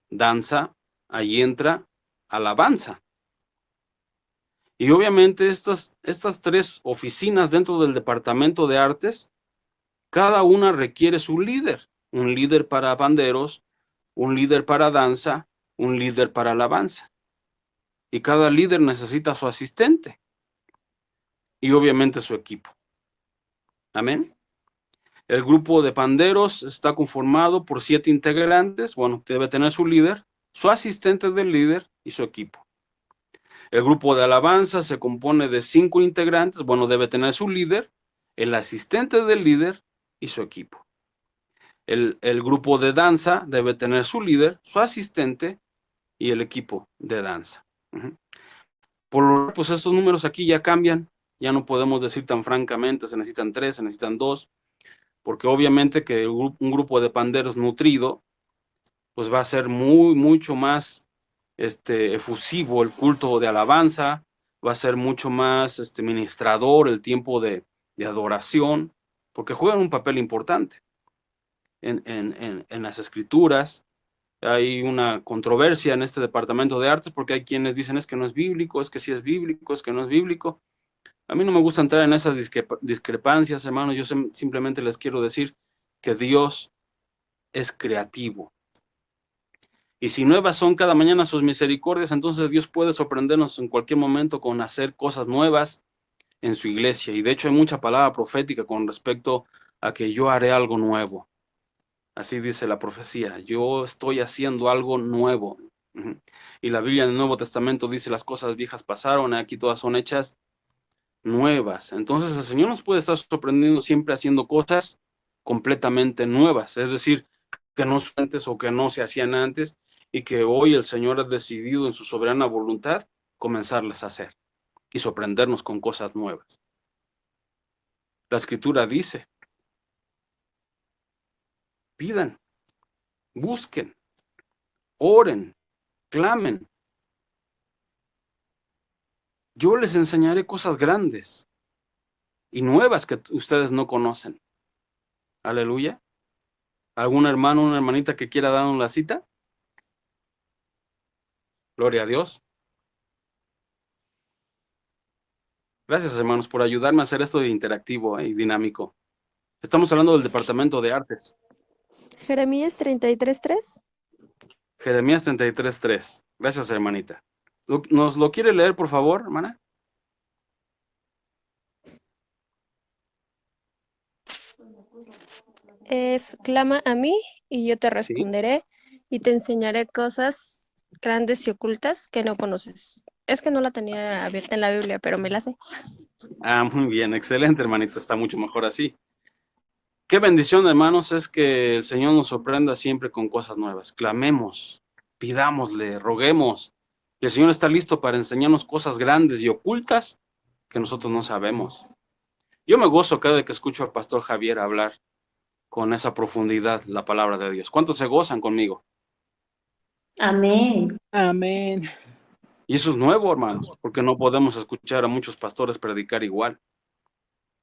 danza, ahí entra alabanza. Y obviamente estas 3 oficinas dentro del departamento de artes, cada una requiere su líder. Un líder para panderos, un líder para danza, un líder para alabanza. Y cada líder necesita su asistente. Y obviamente su equipo. Amén. El grupo de panderos está conformado por 7 integrantes. Bueno, debe tener su líder, su asistente del líder y su equipo. El grupo de alabanza se compone de 5 integrantes. Bueno, debe tener su líder, el asistente del líder y su equipo. El grupo de danza debe tener su líder, su asistente y el equipo de danza. Por lo tanto, pues estos números aquí ya cambian Ya no podemos decir tan francamente, se necesitan 3, se necesitan 2, porque obviamente que un grupo de panderos nutrido, pues va a ser mucho más efusivo el culto de alabanza, va a ser mucho más ministrador el tiempo de adoración, porque juegan un papel importante en las escrituras. Hay una controversia en este departamento de artes porque hay quienes dicen es que no es bíblico, es que sí es bíblico, es que no es bíblico. A mí no me gusta entrar en esas discrepancias, hermanos. Yo simplemente les quiero decir que Dios es creativo. Y si nuevas son cada mañana sus misericordias, entonces Dios puede sorprendernos en cualquier momento con hacer cosas nuevas en su iglesia. Y de hecho hay mucha palabra profética con respecto a que yo haré algo nuevo. Así dice la profecía, yo estoy haciendo algo nuevo. Y la Biblia en el Nuevo Testamento dice las cosas viejas pasaron, aquí todas son hechas nuevas. Entonces el Señor nos puede estar sorprendiendo siempre haciendo cosas completamente nuevas, es decir, que no son antes o que no se hacían antes y que hoy el Señor ha decidido en su soberana voluntad comenzarlas a hacer y sorprendernos con cosas nuevas. La Escritura dice, pidan, busquen, oren, clamen. Yo les enseñaré cosas grandes y nuevas que ustedes no conocen. Aleluya. ¿Algún hermano, una hermanita que quiera darnos la cita? Gloria a Dios. Gracias, hermanos, por ayudarme a hacer esto interactivo y dinámico. Estamos hablando del Departamento de Artes. Jeremías 33:3. Jeremías 33:3. Gracias, hermanita. ¿Nos lo quiere leer, por favor, hermana? Clama a mí y yo te responderé y te enseñaré cosas grandes y ocultas que no conoces. Es que no la tenía abierta en la Biblia, pero me la sé. Ah, muy bien, excelente, hermanita, está mucho mejor así. Qué bendición, hermanos, es que el Señor nos sorprenda siempre con cosas nuevas. Clamemos, pidámosle, roguemos. Y el Señor está listo para enseñarnos cosas grandes y ocultas que nosotros no sabemos. Yo me gozo cada vez que escucho al pastor Javier hablar con esa profundidad la palabra de Dios. ¿Cuántos se gozan conmigo? Amén. Amén. Y eso es nuevo, hermanos, porque no podemos escuchar a muchos pastores predicar igual.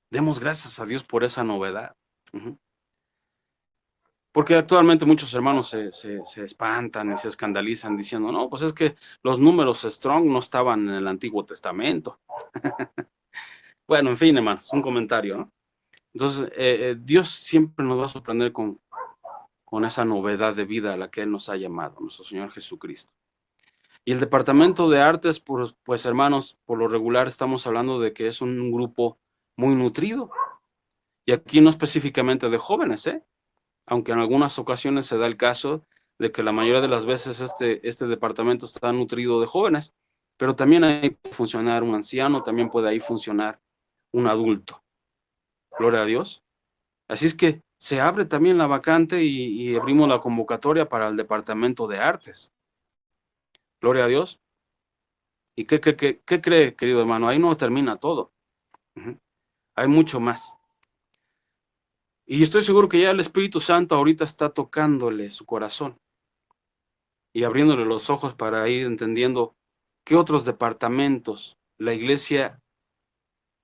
Demos gracias a Dios por esa novedad. Porque actualmente muchos hermanos se espantan y se escandalizan diciendo, no, pues es que los números strong no estaban en el Antiguo Testamento. Bueno, en fin, hermanos, un comentario, ¿no? Entonces, Dios siempre nos va a sorprender con esa novedad de vida a la que Él nos ha llamado, nuestro Señor Jesucristo. Y el Departamento de Artes, pues hermanos, por lo regular estamos hablando de que es un grupo muy nutrido. Y aquí no específicamente de jóvenes, aunque en algunas ocasiones se da el caso de que la mayoría de las veces este departamento está nutrido de jóvenes, pero también ahí puede funcionar un anciano, también puede ahí funcionar un adulto. Gloria a Dios. Así es que se abre también la vacante y abrimos la convocatoria para el Departamento de Artes. Gloria a Dios. ¿Y qué cree, querido hermano? Ahí no termina todo. Hay mucho más. Y estoy seguro que ya el Espíritu Santo ahorita está tocándole su corazón y abriéndole los ojos para ir entendiendo qué otros departamentos la iglesia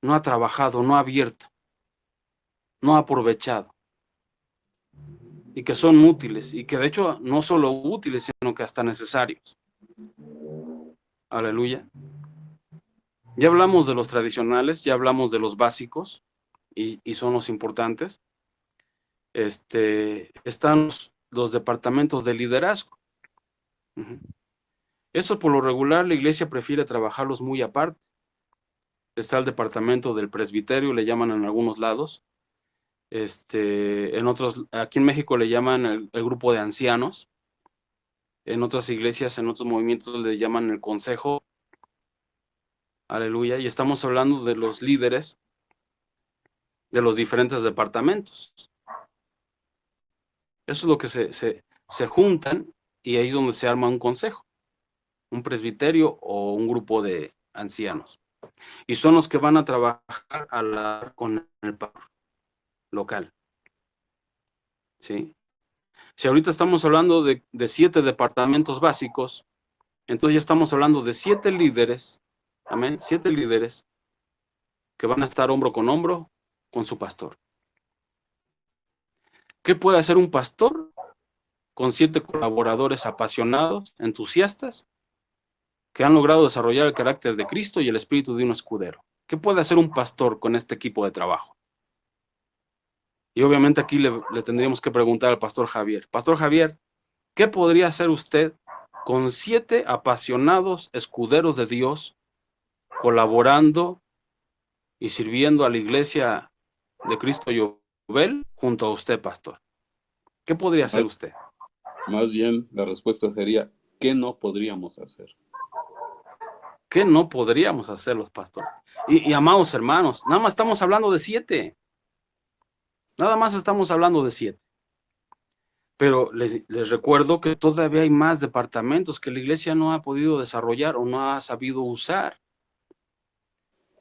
no ha trabajado, no ha abierto, no ha aprovechado y que son útiles y que de hecho no solo útiles, sino que hasta necesarios. Aleluya. Ya hablamos de los tradicionales, ya hablamos de los básicos y son los importantes. Están los departamentos de liderazgo. Eso por lo regular la iglesia prefiere trabajarlos muy aparte. Está el departamento del presbiterio, le llaman en algunos lados. En otros, aquí en México le llaman el grupo de ancianos. En otras iglesias, en otros movimientos le llaman el consejo. Aleluya. Y estamos hablando de los líderes de los diferentes departamentos. Eso es lo que se juntan y ahí es donde se arma un consejo, un presbiterio o un grupo de ancianos, y son los que van a trabajar con el pastor local. ¿Sí? Si ahorita estamos hablando de 7 departamentos básicos, entonces ya estamos hablando de 7 líderes, amén, 7 líderes que van a estar hombro con su pastor. ¿Qué puede hacer un pastor con 7 colaboradores apasionados, entusiastas, que han logrado desarrollar el carácter de Cristo y el espíritu de un escudero? ¿Qué puede hacer un pastor con este equipo de trabajo? Y obviamente aquí le tendríamos que preguntar al pastor Javier. Pastor Javier, ¿qué podría hacer usted con 7 apasionados escuderos de Dios colaborando y sirviendo a la iglesia de Cristo Yobel junto a usted, pastor? ¿Qué podría hacer usted? Más bien, la respuesta sería, ¿qué no podríamos hacer? ¿Qué no podríamos hacer los pastores? Y amados hermanos, nada más estamos hablando de 7. Nada más estamos hablando de 7. Pero les recuerdo que todavía hay más departamentos que la iglesia no ha podido desarrollar o no ha sabido usar.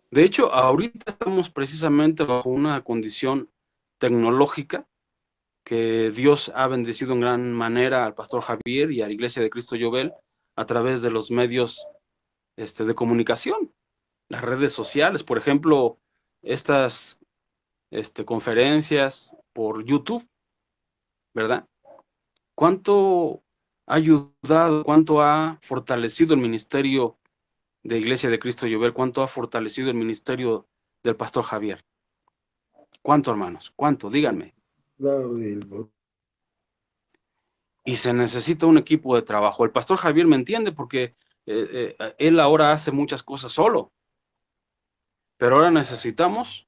De hecho, ahorita estamos precisamente bajo una condición tecnológica que Dios ha bendecido en gran manera al pastor Javier y a la iglesia de Cristo Yobel a través de los medios de comunicación, las redes sociales, por ejemplo, estas conferencias por YouTube, ¿verdad? ¿Cuánto ha ayudado, cuánto ha fortalecido el ministerio de Iglesia de Cristo Yobel? ¿Cuánto ha fortalecido el ministerio del pastor Javier? ¿Cuánto, hermanos? ¿Cuánto? Díganme. Y se necesita un equipo de trabajo. El pastor Javier me entiende porque él ahora hace muchas cosas solo. Pero ahora necesitamos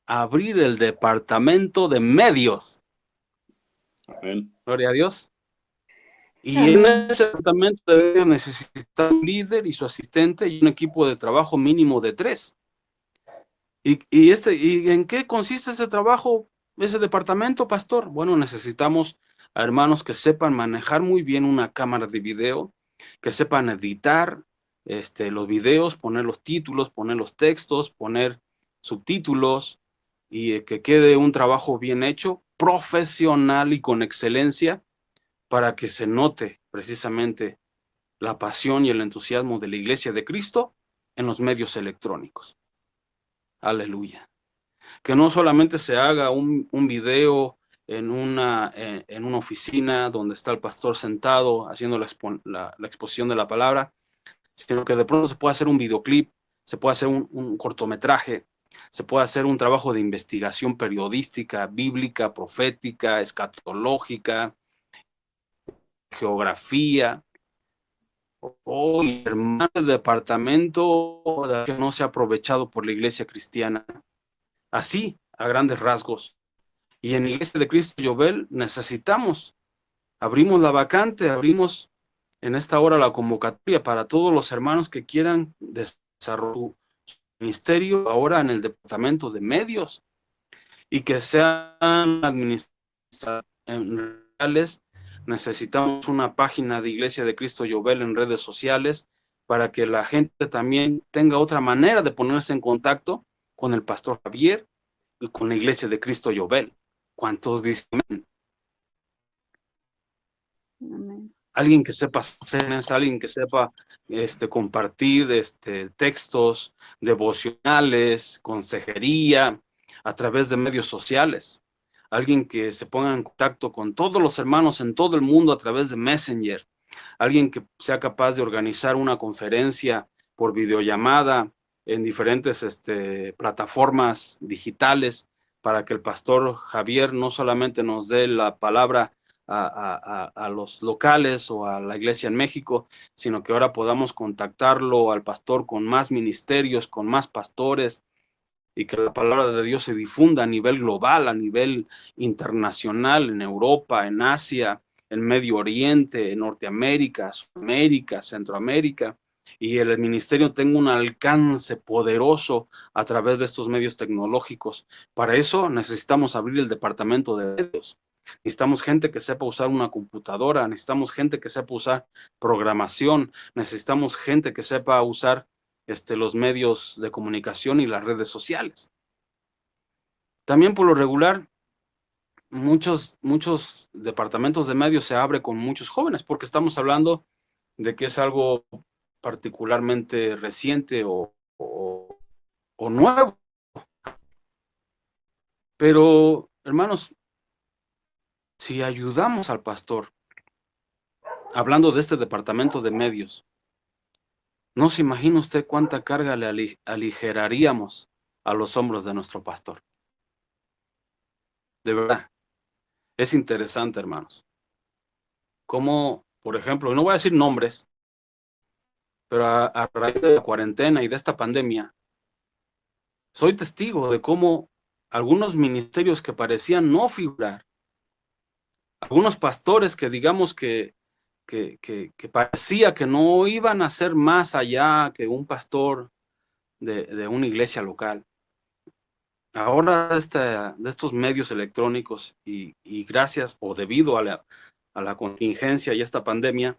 abrir el departamento de medios. Amén. Gloria a Dios. Y en ese departamento de medios necesita un líder y su asistente y un equipo de trabajo mínimo de 3. ¿Y en qué consiste ese trabajo, ese departamento, pastor? Bueno, necesitamos a hermanos que sepan manejar muy bien una cámara de video, que sepan editar los videos, poner los títulos, poner los textos, poner subtítulos, y que quede un trabajo bien hecho, profesional y con excelencia, para que se note precisamente la pasión y el entusiasmo de la Iglesia de Cristo en los medios electrónicos. Aleluya. Que no solamente se haga un video en una oficina donde está el pastor sentado haciendo la exposición de la palabra, sino que de pronto se puede hacer un videoclip, se puede hacer un cortometraje, se puede hacer un trabajo de investigación periodística, bíblica, profética, escatológica, geografía. Hoy, hermano, el departamento que no se ha aprovechado por la iglesia cristiana, así, a grandes rasgos. Y en la iglesia de Cristo Yobel abrimos la vacante, abrimos en esta hora la convocatoria para todos los hermanos que quieran desarrollar su ministerio ahora en el departamento de medios y que sean administradores. Necesitamos una página de Iglesia de Cristo Yobel en redes sociales para que la gente también tenga otra manera de ponerse en contacto con el pastor Javier y con la Iglesia de Cristo Yobel. ¿Cuántos dicen amén? Amén. Alguien que sepa hacer, alguien que sepa compartir textos devocionales, consejería a través de medios sociales. Alguien que se ponga en contacto con todos los hermanos en todo el mundo a través de Messenger. Alguien que sea capaz de organizar una conferencia por videollamada en diferentes plataformas digitales para que el pastor Javier no solamente nos dé la palabra a los locales o a la iglesia en México, sino que ahora podamos contactarlo al pastor con más ministerios, con más pastores, y que la palabra de Dios se difunda a nivel global, a nivel internacional, en Europa, en Asia, en Medio Oriente, en Norteamérica, Sudamérica, Centroamérica, y el ministerio tenga un alcance poderoso a través de estos medios tecnológicos. Para eso necesitamos abrir el departamento de medios. Necesitamos gente que sepa usar una computadora, necesitamos gente que sepa usar programación, necesitamos gente que sepa usar los medios de comunicación y las redes sociales. También por lo regular, muchos departamentos de medios se abren con muchos jóvenes, porque estamos hablando de que es algo particularmente reciente o nuevo. Pero, hermanos, si ayudamos al pastor, hablando de este departamento de medios, no se imagina usted cuánta carga le aligeraríamos a los hombros de nuestro pastor. De verdad, es interesante, hermanos. Como, por ejemplo, no voy a decir nombres, pero a raíz de la cuarentena y de esta pandemia, soy testigo de cómo algunos ministerios que parecían no figurar, algunos pastores que digamos que parecía que no iban a ser más allá que un pastor de una iglesia local. Ahora de estos medios electrónicos y gracias o debido a la contingencia y esta pandemia,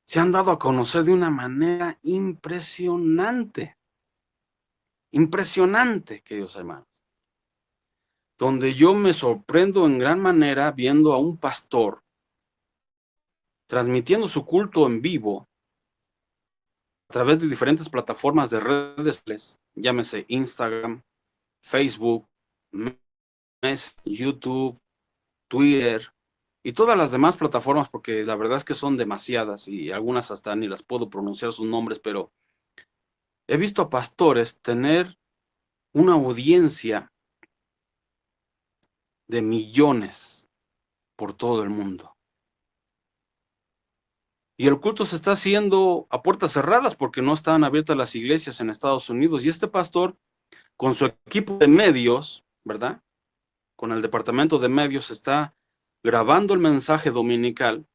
se han dado a conocer de una manera impresionante. Impresionante, queridos hermanos. Donde yo me sorprendo en gran manera viendo a un pastor transmitiendo su culto en vivo a través de diferentes plataformas de redes, llámese Instagram, Facebook, YouTube, Twitter y todas las demás plataformas, porque la verdad es que son demasiadas y algunas hasta ni las puedo pronunciar sus nombres, pero he visto a pastores tener una audiencia de millones por todo el mundo. Y el culto se está haciendo a puertas cerradas porque no están abiertas las iglesias en Estados Unidos. Y este pastor, con su equipo de medios, ¿verdad? Con el departamento de medios, está grabando el mensaje dominical.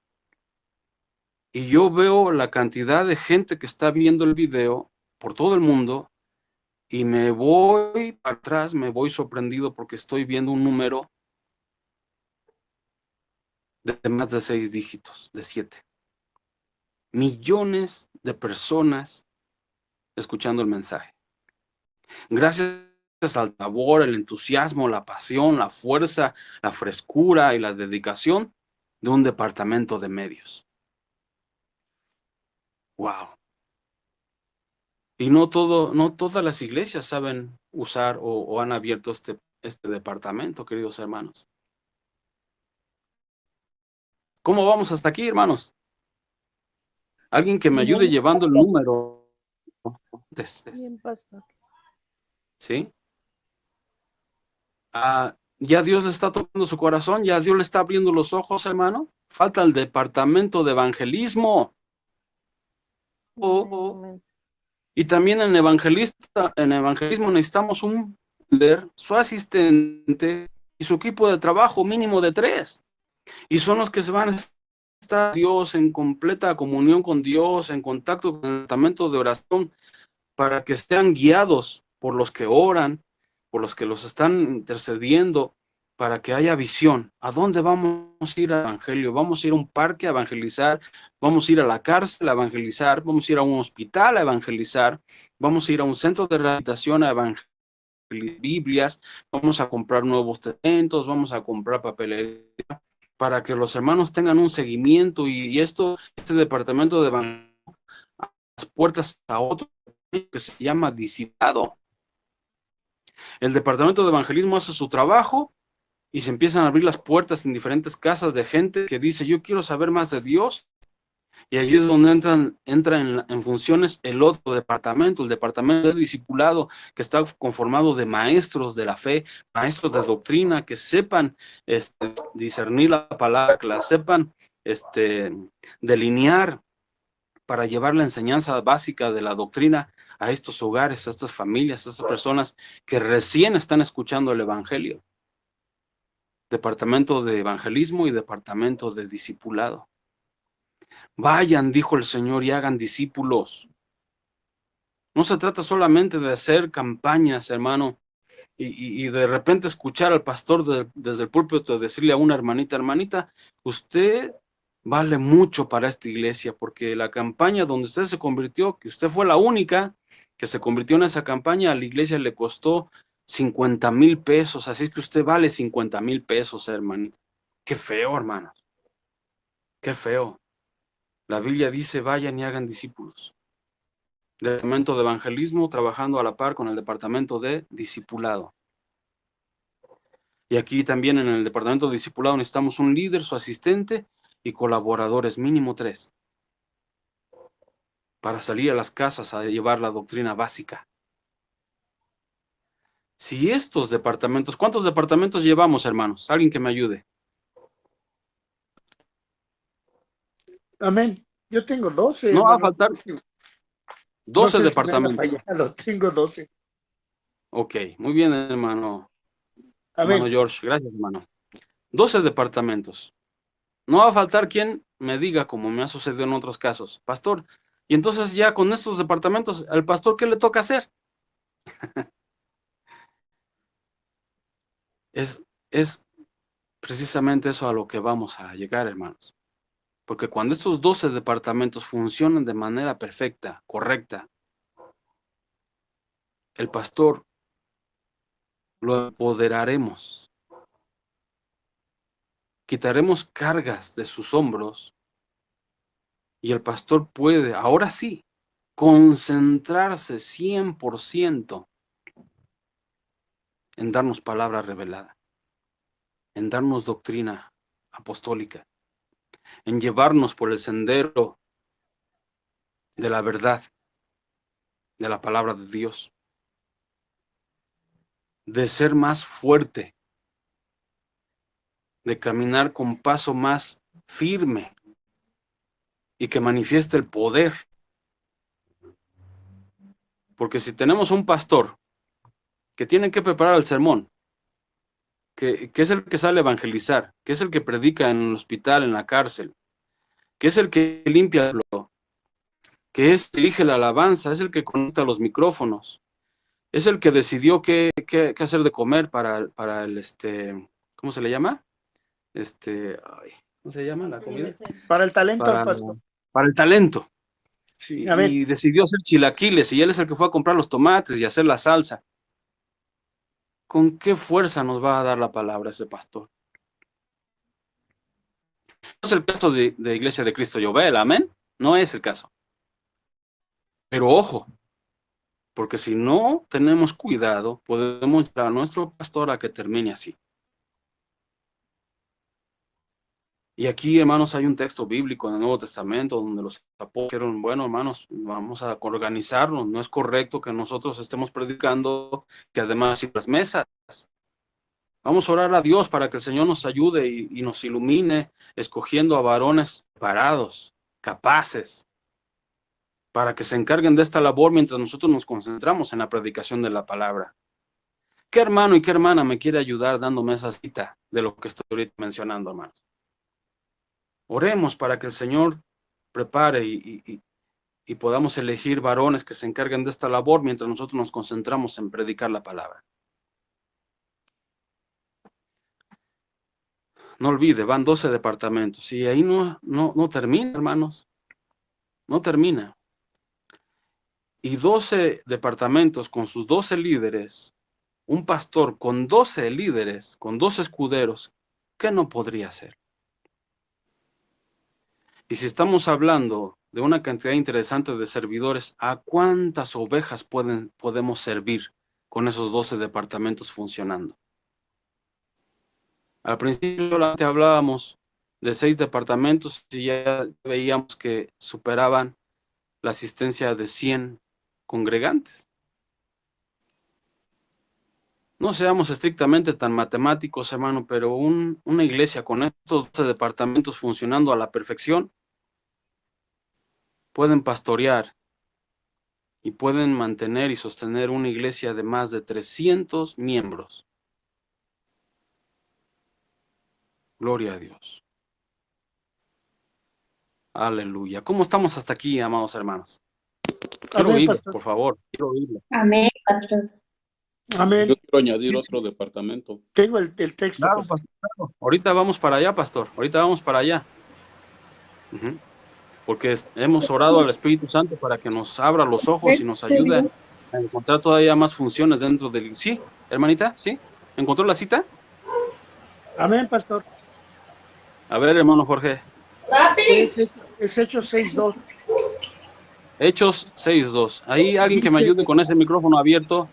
Y yo veo la cantidad de gente que está viendo el video por todo el mundo. Y me voy para atrás, me voy sorprendido porque estoy viendo un número de más de 6 dígitos, de 7. Millones de personas escuchando el mensaje. Gracias al labor, el entusiasmo, la pasión, la fuerza, la frescura y la dedicación de un departamento de medios. Wow. Y no todas las iglesias saben usar o han abierto este departamento, queridos hermanos. ¿Cómo vamos hasta aquí, hermanos? Alguien que me ayude llevando el número. Bien, pastor. ¿Sí? Ya Dios le está tocando su corazón, ya Dios le está abriendo los ojos, hermano. Falta el departamento de evangelismo. Y también en evangelismo necesitamos un líder, su asistente y su equipo de trabajo mínimo de 3. Y son los que se van a estar Dios en completa comunión con Dios, en contacto con el departamento de oración, para que sean guiados por los que oran, por los que los están intercediendo, para que haya visión. ¿A dónde vamos a ir al evangelio? ¿Vamos a ir a un parque a evangelizar? ¿Vamos a ir a la cárcel a evangelizar? ¿Vamos a ir a un hospital a evangelizar? ¿Vamos a ir a un centro de rehabilitación a evangelizar Biblias? ¿Vamos a comprar nuevos testamentos? ¿Vamos a comprar papelería? Para que los hermanos tengan un seguimiento y este departamento de evangelismo las puertas a otro que se llama discipulado. El departamento de evangelismo hace su trabajo y se empiezan a abrir las puertas en diferentes casas de gente que dice, yo quiero saber más de Dios. Y allí es donde entra en funciones el otro departamento, el departamento de discipulado, que está conformado de maestros de la fe, maestros de doctrina, que sepan discernir la palabra, que la sepan delinear para llevar la enseñanza básica de la doctrina a estos hogares, a estas familias, a estas personas que recién están escuchando el evangelio. Departamento de evangelismo y departamento de discipulado. Vayan, dijo el Señor, y hagan discípulos. No se trata solamente de hacer campañas, hermano, y de repente escuchar al pastor desde el púlpito decirle a una hermanita, usted vale mucho para esta iglesia, porque la campaña donde usted se convirtió, que usted fue la única que se convirtió en esa campaña, a la iglesia le costó 50,000 pesos, así es que usted vale 50,000 pesos, hermanito. Qué feo, hermanos. Qué feo. La Biblia dice, vayan y hagan discípulos. Departamento de evangelismo trabajando a la par con el departamento de discipulado. Y aquí también en el departamento de discipulado necesitamos un líder, su asistente y colaboradores, mínimo 3, para salir a las casas a llevar la doctrina básica. Si estos departamentos, ¿cuántos departamentos llevamos, hermanos? Alguien que me ayude. Amén. Yo tengo 12. No va a hermano. faltar 12 departamentos. Tengo 12. Ok, muy bien, hermano. Amén. Hermano George, gracias, hermano. 12 departamentos. No va a faltar quien me diga, como me ha sucedido en otros casos, pastor, y entonces ya con estos departamentos, ¿al pastor qué le toca hacer? Es precisamente eso a lo que vamos a llegar, hermanos. Porque cuando estos 12 departamentos funcionan de manera perfecta, correcta, el pastor lo empoderaremos. Quitaremos cargas de sus hombros y el pastor puede, ahora sí, concentrarse 100% en darnos palabra revelada, en darnos doctrina apostólica, en llevarnos por el sendero de la verdad, de la palabra de Dios, de ser más fuerte, de caminar con paso más firme y que manifieste el poder. Porque si tenemos un pastor que tiene que preparar el sermón, que es el que sale a evangelizar, que es el que predica en el hospital, en la cárcel, que es el que limpia, que dirige la alabanza, es el que conecta los micrófonos, es el que decidió qué hacer de comer para el ¿cómo se le llama? ¿Cómo se llama la comida? Para el talento, pastor. Para el talento. Sí, y decidió hacer chilaquiles, y él es el que fue a comprar los tomates y hacer la salsa. ¿Con qué fuerza nos va a dar la palabra ese pastor? No es el caso de Iglesia de Cristo Llobel, amén. No es el caso. Pero ojo, porque si no tenemos cuidado, podemos llevar a nuestro pastor a que termine así. Y aquí, hermanos, hay un texto bíblico en el Nuevo Testamento donde los apóstoles dijeron, bueno, hermanos, vamos a organizarnos. No es correcto que nosotros estemos predicando, que además las mesas. Vamos a orar a Dios para que el Señor nos ayude y nos ilumine, escogiendo a varones preparados, capaces, para que se encarguen de esta labor mientras nosotros nos concentramos en la predicación de la palabra. ¿Qué hermano y qué hermana me quiere ayudar dándome esa cita de lo que estoy ahorita mencionando, hermanos? Oremos para que el Señor prepare y podamos elegir varones que se encarguen de esta labor mientras nosotros nos concentramos en predicar la palabra. No olvide, van 12 departamentos y ahí no termina, hermanos. No termina. Y 12 departamentos con sus 12 líderes, un pastor con 12 líderes, con 12 escuderos, ¿qué no podría hacer? Y si estamos hablando de una cantidad interesante de servidores, ¿a cuántas ovejas podemos servir con esos 12 departamentos funcionando? Al principio hablábamos de 6 departamentos y ya veíamos que superaban la asistencia de 100 congregantes. No seamos estrictamente tan matemáticos, hermano, pero una iglesia con estos 12 departamentos funcionando a la perfección, pueden pastorear y pueden mantener y sostener una iglesia de más de 300 miembros. Gloria a Dios. Aleluya. ¿Cómo estamos hasta aquí, amados hermanos? Quiero oírlo, por favor. Quiero oírlo. Amén, pastor. Amén. Yo quiero añadir otro departamento. Tengo el texto. Claro, pastor. Ahorita vamos para allá, pastor. Ahorita vamos para allá. Ujú. Porque hemos orado al Espíritu Santo para que nos abra los ojos y nos ayude a encontrar todavía más funciones dentro del... ¿Sí, hermanita? ¿Sí? ¿Encontró la cita? Amén, pastor. A ver, hermano Jorge. Es Hechos 6:2. Hechos 6:2. Ahí alguien que me ayude con ese micrófono abierto.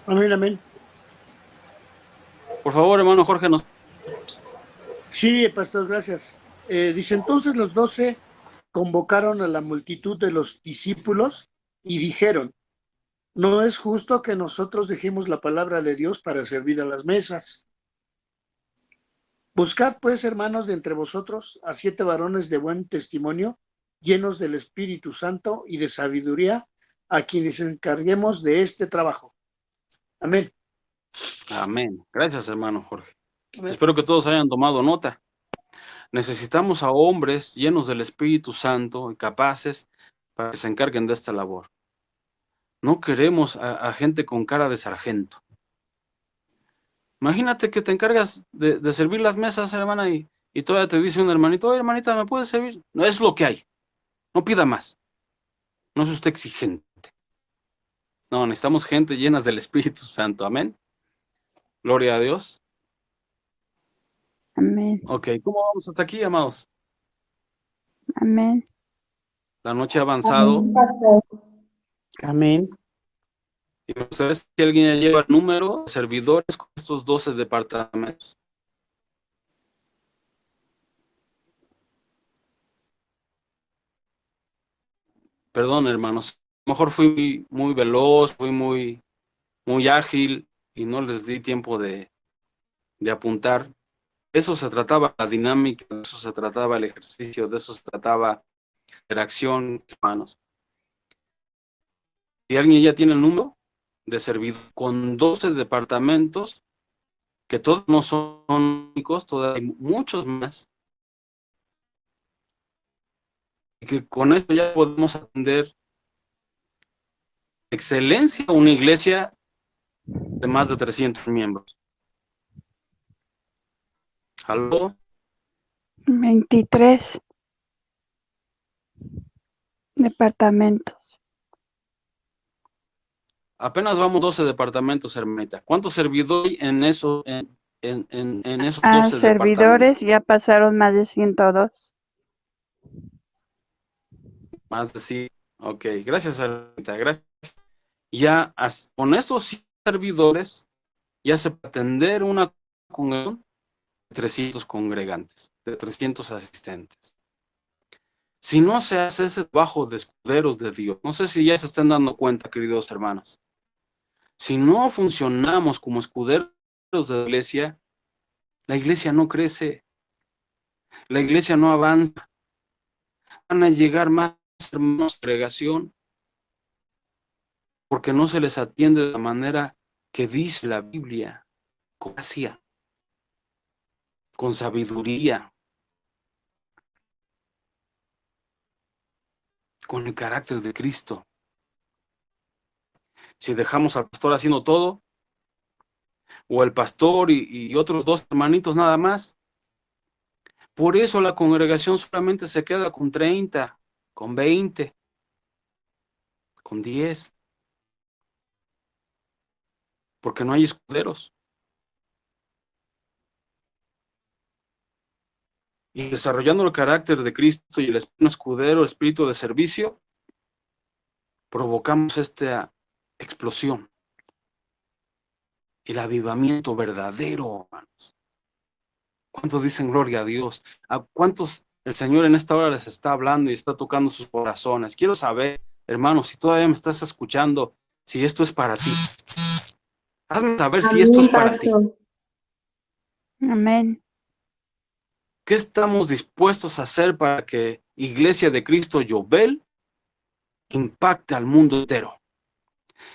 Amén, amén. Por favor, hermano Jorge, nos... Sí, pastor, gracias. Dice, entonces los 12 convocaron a la multitud de los discípulos y dijeron, no es justo que nosotros dejemos la palabra de Dios para servir a las mesas. Buscad pues, hermanos, de entre vosotros a 7 varones de buen testimonio, llenos del Espíritu Santo y de sabiduría, a quienes encarguemos de este trabajo. Amén. Amén. Gracias, hermano Jorge. Amén. Espero que todos hayan tomado nota. Necesitamos a hombres llenos del Espíritu Santo y capaces para que se encarguen de esta labor. No queremos a gente con cara de sargento. Imagínate que te encargas de servir las mesas, hermana, y todavía te dice un hermanito, oye, hermanita, ¿me puedes servir? No, es lo que hay. No pida más. No es usted exigente. No, necesitamos gente llenas del Espíritu Santo. Amén. Gloria a Dios. Amén. Ok, ¿cómo vamos hasta aquí, amados? Amén. La noche ha avanzado. Amén. Y ustedes, si alguien ya lleva el número de servidores con estos 12 departamentos. Perdón, hermanos. A lo mejor fui muy veloz, fui muy ágil y no les di tiempo de apuntar. De eso se trataba la dinámica, de eso se trataba el ejercicio, de eso se trataba la interacción, hermanos. Si alguien ya tiene el número de servidor con 12 departamentos, que todos no son únicos, todavía hay muchos más, y que con esto ya podemos atender excelencia una iglesia de más de 300 miembros. ¿Aló? 23 departamentos. Apenas vamos 12 departamentos, hermanita. ¿Cuántos servidores en eso, en esos 12 departamentos? Servidores ya pasaron más de 102. Más de sí. Ok, gracias, hermanita. Gracias. Ya con esos servidores ya se puede atender una congregación de 300 congregantes, de 300 asistentes. Si no se hace ese trabajo de escuderos de Dios, no sé si ya se están dando cuenta, queridos hermanos, si no funcionamos como escuderos de la iglesia no crece, la iglesia no avanza, van a llegar más hermanos a la congregación porque no se les atiende de la manera que dice la Biblia, con gracia, con sabiduría, con el carácter de Cristo. Si dejamos al pastor haciendo todo, o el pastor y otros 2 hermanitos nada más, por eso la congregación solamente se queda con 30, con 20, con 10, porque no hay escuderos. Y desarrollando el carácter de Cristo y el espíritu escudero, el espíritu de servicio, provocamos esta explosión, el avivamiento verdadero, hermanos. ¿Cuántos dicen gloria a Dios? ¿A cuántos el Señor en esta hora les está hablando y está tocando sus corazones? Quiero saber, hermanos, si todavía me estás escuchando, si esto es para ti. Hazme saber si esto es para ti. Amén. ¿Qué estamos dispuestos a hacer para que Iglesia de Cristo Yobel impacte al mundo entero?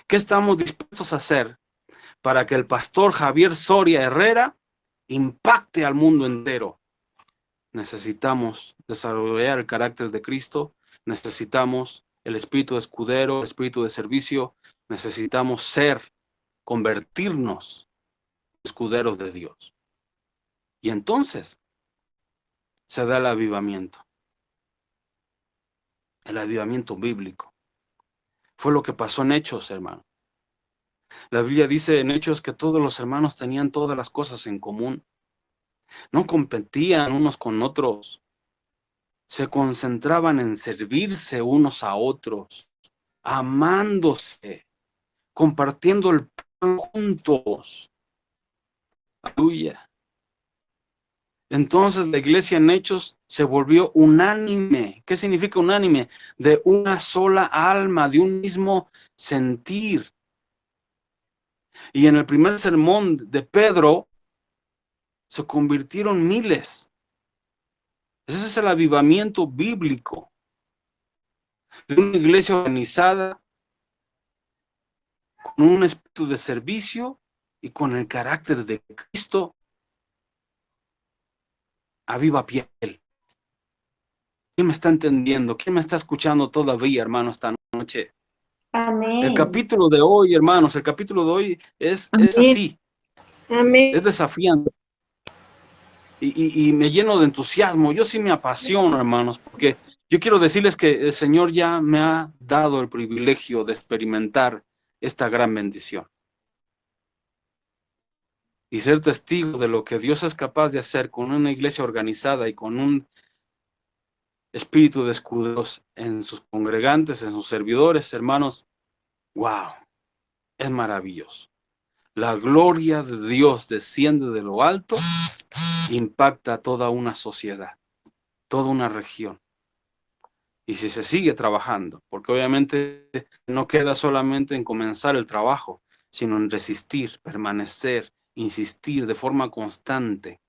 ¿Qué estamos dispuestos a hacer para que el pastor Javier Soria Herrera impacte al mundo entero? Necesitamos desarrollar el carácter de Cristo, necesitamos el espíritu de escudero, el espíritu de servicio, necesitamos convertirnos en escuderos de Dios. Y entonces se da el avivamiento bíblico. Fue lo que pasó en Hechos, hermano. La Biblia dice en Hechos que todos los hermanos tenían todas las cosas en común. No competían unos con otros. Se concentraban en servirse unos a otros, amándose, compartiendo el pan juntos. Aleluya. Entonces la iglesia en Hechos se volvió unánime. ¿Qué significa unánime? De una sola alma, de un mismo sentir. Y en el primer sermón de Pedro se convirtieron miles. Ese es el avivamiento bíblico de una iglesia organizada, con un espíritu de servicio y con el carácter de Cristo a viva piel. ¿Quién me está entendiendo? ¿Quién me está escuchando todavía, hermano, esta noche? Amén. El capítulo de hoy, hermanos, el capítulo de hoy es así. Amén. Es desafiante. Y me lleno de entusiasmo. Yo sí me apasiono, hermanos, porque yo quiero decirles que el Señor ya me ha dado el privilegio de experimentar esta gran bendición. Y ser testigo de lo que Dios es capaz de hacer con una iglesia organizada y con un espíritu de escuderos en sus congregantes, en sus servidores, hermanos. ¡Wow! Es maravilloso. La gloria de Dios desciende de lo alto, impacta a toda una sociedad, toda una región. Y si se sigue trabajando, porque obviamente no queda solamente en comenzar el trabajo, sino en resistir, permanecer, insistir de forma constante.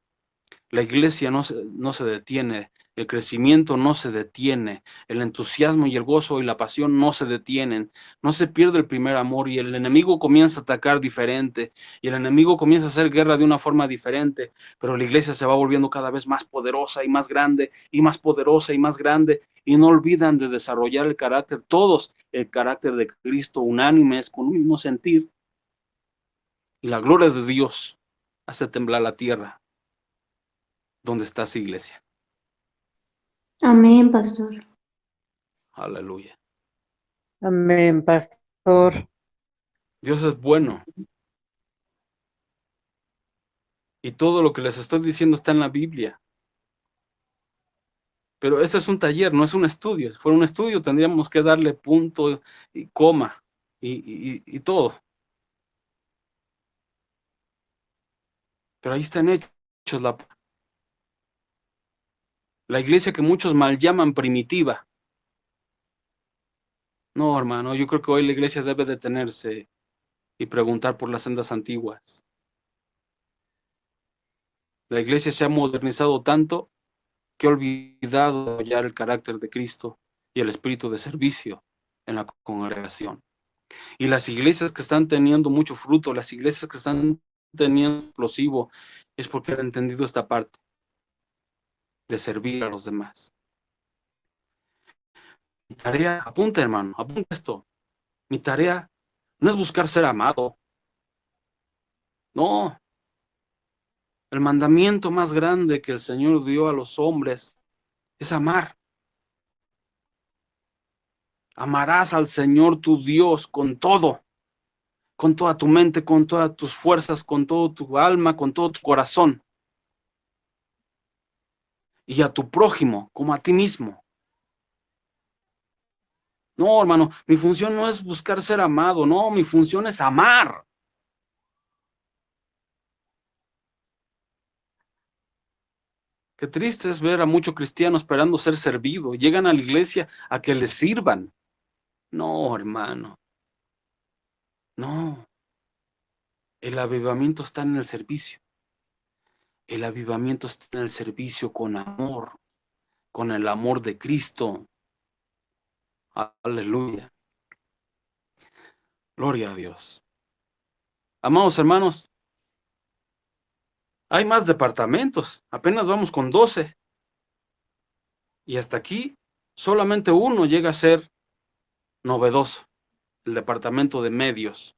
La iglesia no se detiene, el crecimiento no se detiene, el entusiasmo y el gozo y la pasión no se detienen, no se pierde el primer amor y el enemigo comienza a atacar diferente y el enemigo comienza a hacer guerra de una forma diferente, pero la iglesia se va volviendo cada vez más poderosa y más grande y más poderosa y más grande y no olvidan de desarrollar el carácter, todos el carácter de Cristo, unánimes, con un mismo sentir, y la gloria de Dios hace temblar la tierra donde está su iglesia. Amén, pastor. Aleluya. Amén, pastor. Dios es bueno. Y todo lo que les estoy diciendo está en la Biblia. Pero este es un taller, no es un estudio. Si fuera un estudio tendríamos que darle punto y coma y todo. Pero ahí están hechos la iglesia que muchos mal llaman primitiva. No, hermano, yo creo que hoy la iglesia debe detenerse y preguntar por las sendas antiguas. La iglesia se ha modernizado tanto que ha olvidado apoyar el carácter de Cristo y el espíritu de servicio en la congregación. Y las iglesias que están teniendo mucho fruto, las iglesias que están teniendo explosivo, es porque han entendido esta parte de servir a los demás. Mi tarea, apunta hermano, apunta esto. Mi tarea no es buscar ser amado. No. El mandamiento más grande que el Señor dio a los hombres es amar. Amarás al Señor tu Dios con todo, con toda tu mente, con todas tus fuerzas, con todo tu alma, con todo tu corazón. Y a tu prójimo como a ti mismo. No, hermano, mi función no es buscar ser amado, no, mi función es amar. Qué triste es ver a muchos cristianos esperando ser servidos. Llegan a la iglesia a que les sirvan. No, hermano. No. El avivamiento está en el servicio. El avivamiento está en el servicio con amor, con el amor de Cristo. Aleluya. Gloria a Dios. Amados hermanos, hay más departamentos. Apenas vamos con 12. Y hasta aquí solamente uno llega a ser novedoso. El departamento de medios.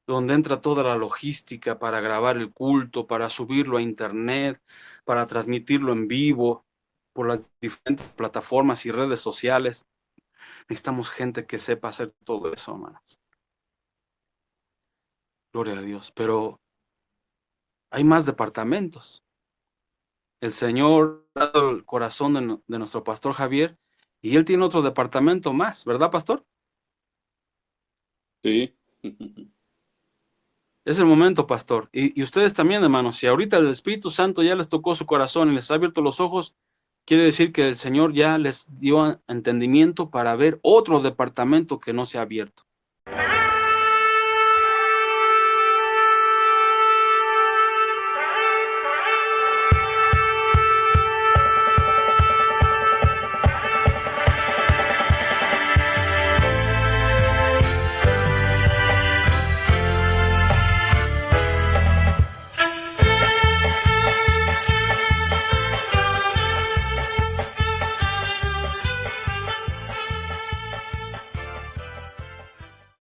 donde entra toda la logística para grabar el culto, para subirlo a internet, para transmitirlo en vivo por las diferentes plataformas y redes sociales. Necesitamos gente que sepa hacer todo eso, hermanos. Gloria a Dios. Pero hay más departamentos. El Señor ha dado el corazón de nuestro pastor Javier y él tiene otro departamento más, ¿verdad, pastor? Sí. Es el momento, pastor. Y ustedes también, hermanos, si ahorita el Espíritu Santo ya les tocó su corazón y les ha abierto los ojos, quiere decir que el Señor ya les dio entendimiento para ver otro departamento que no se ha abierto.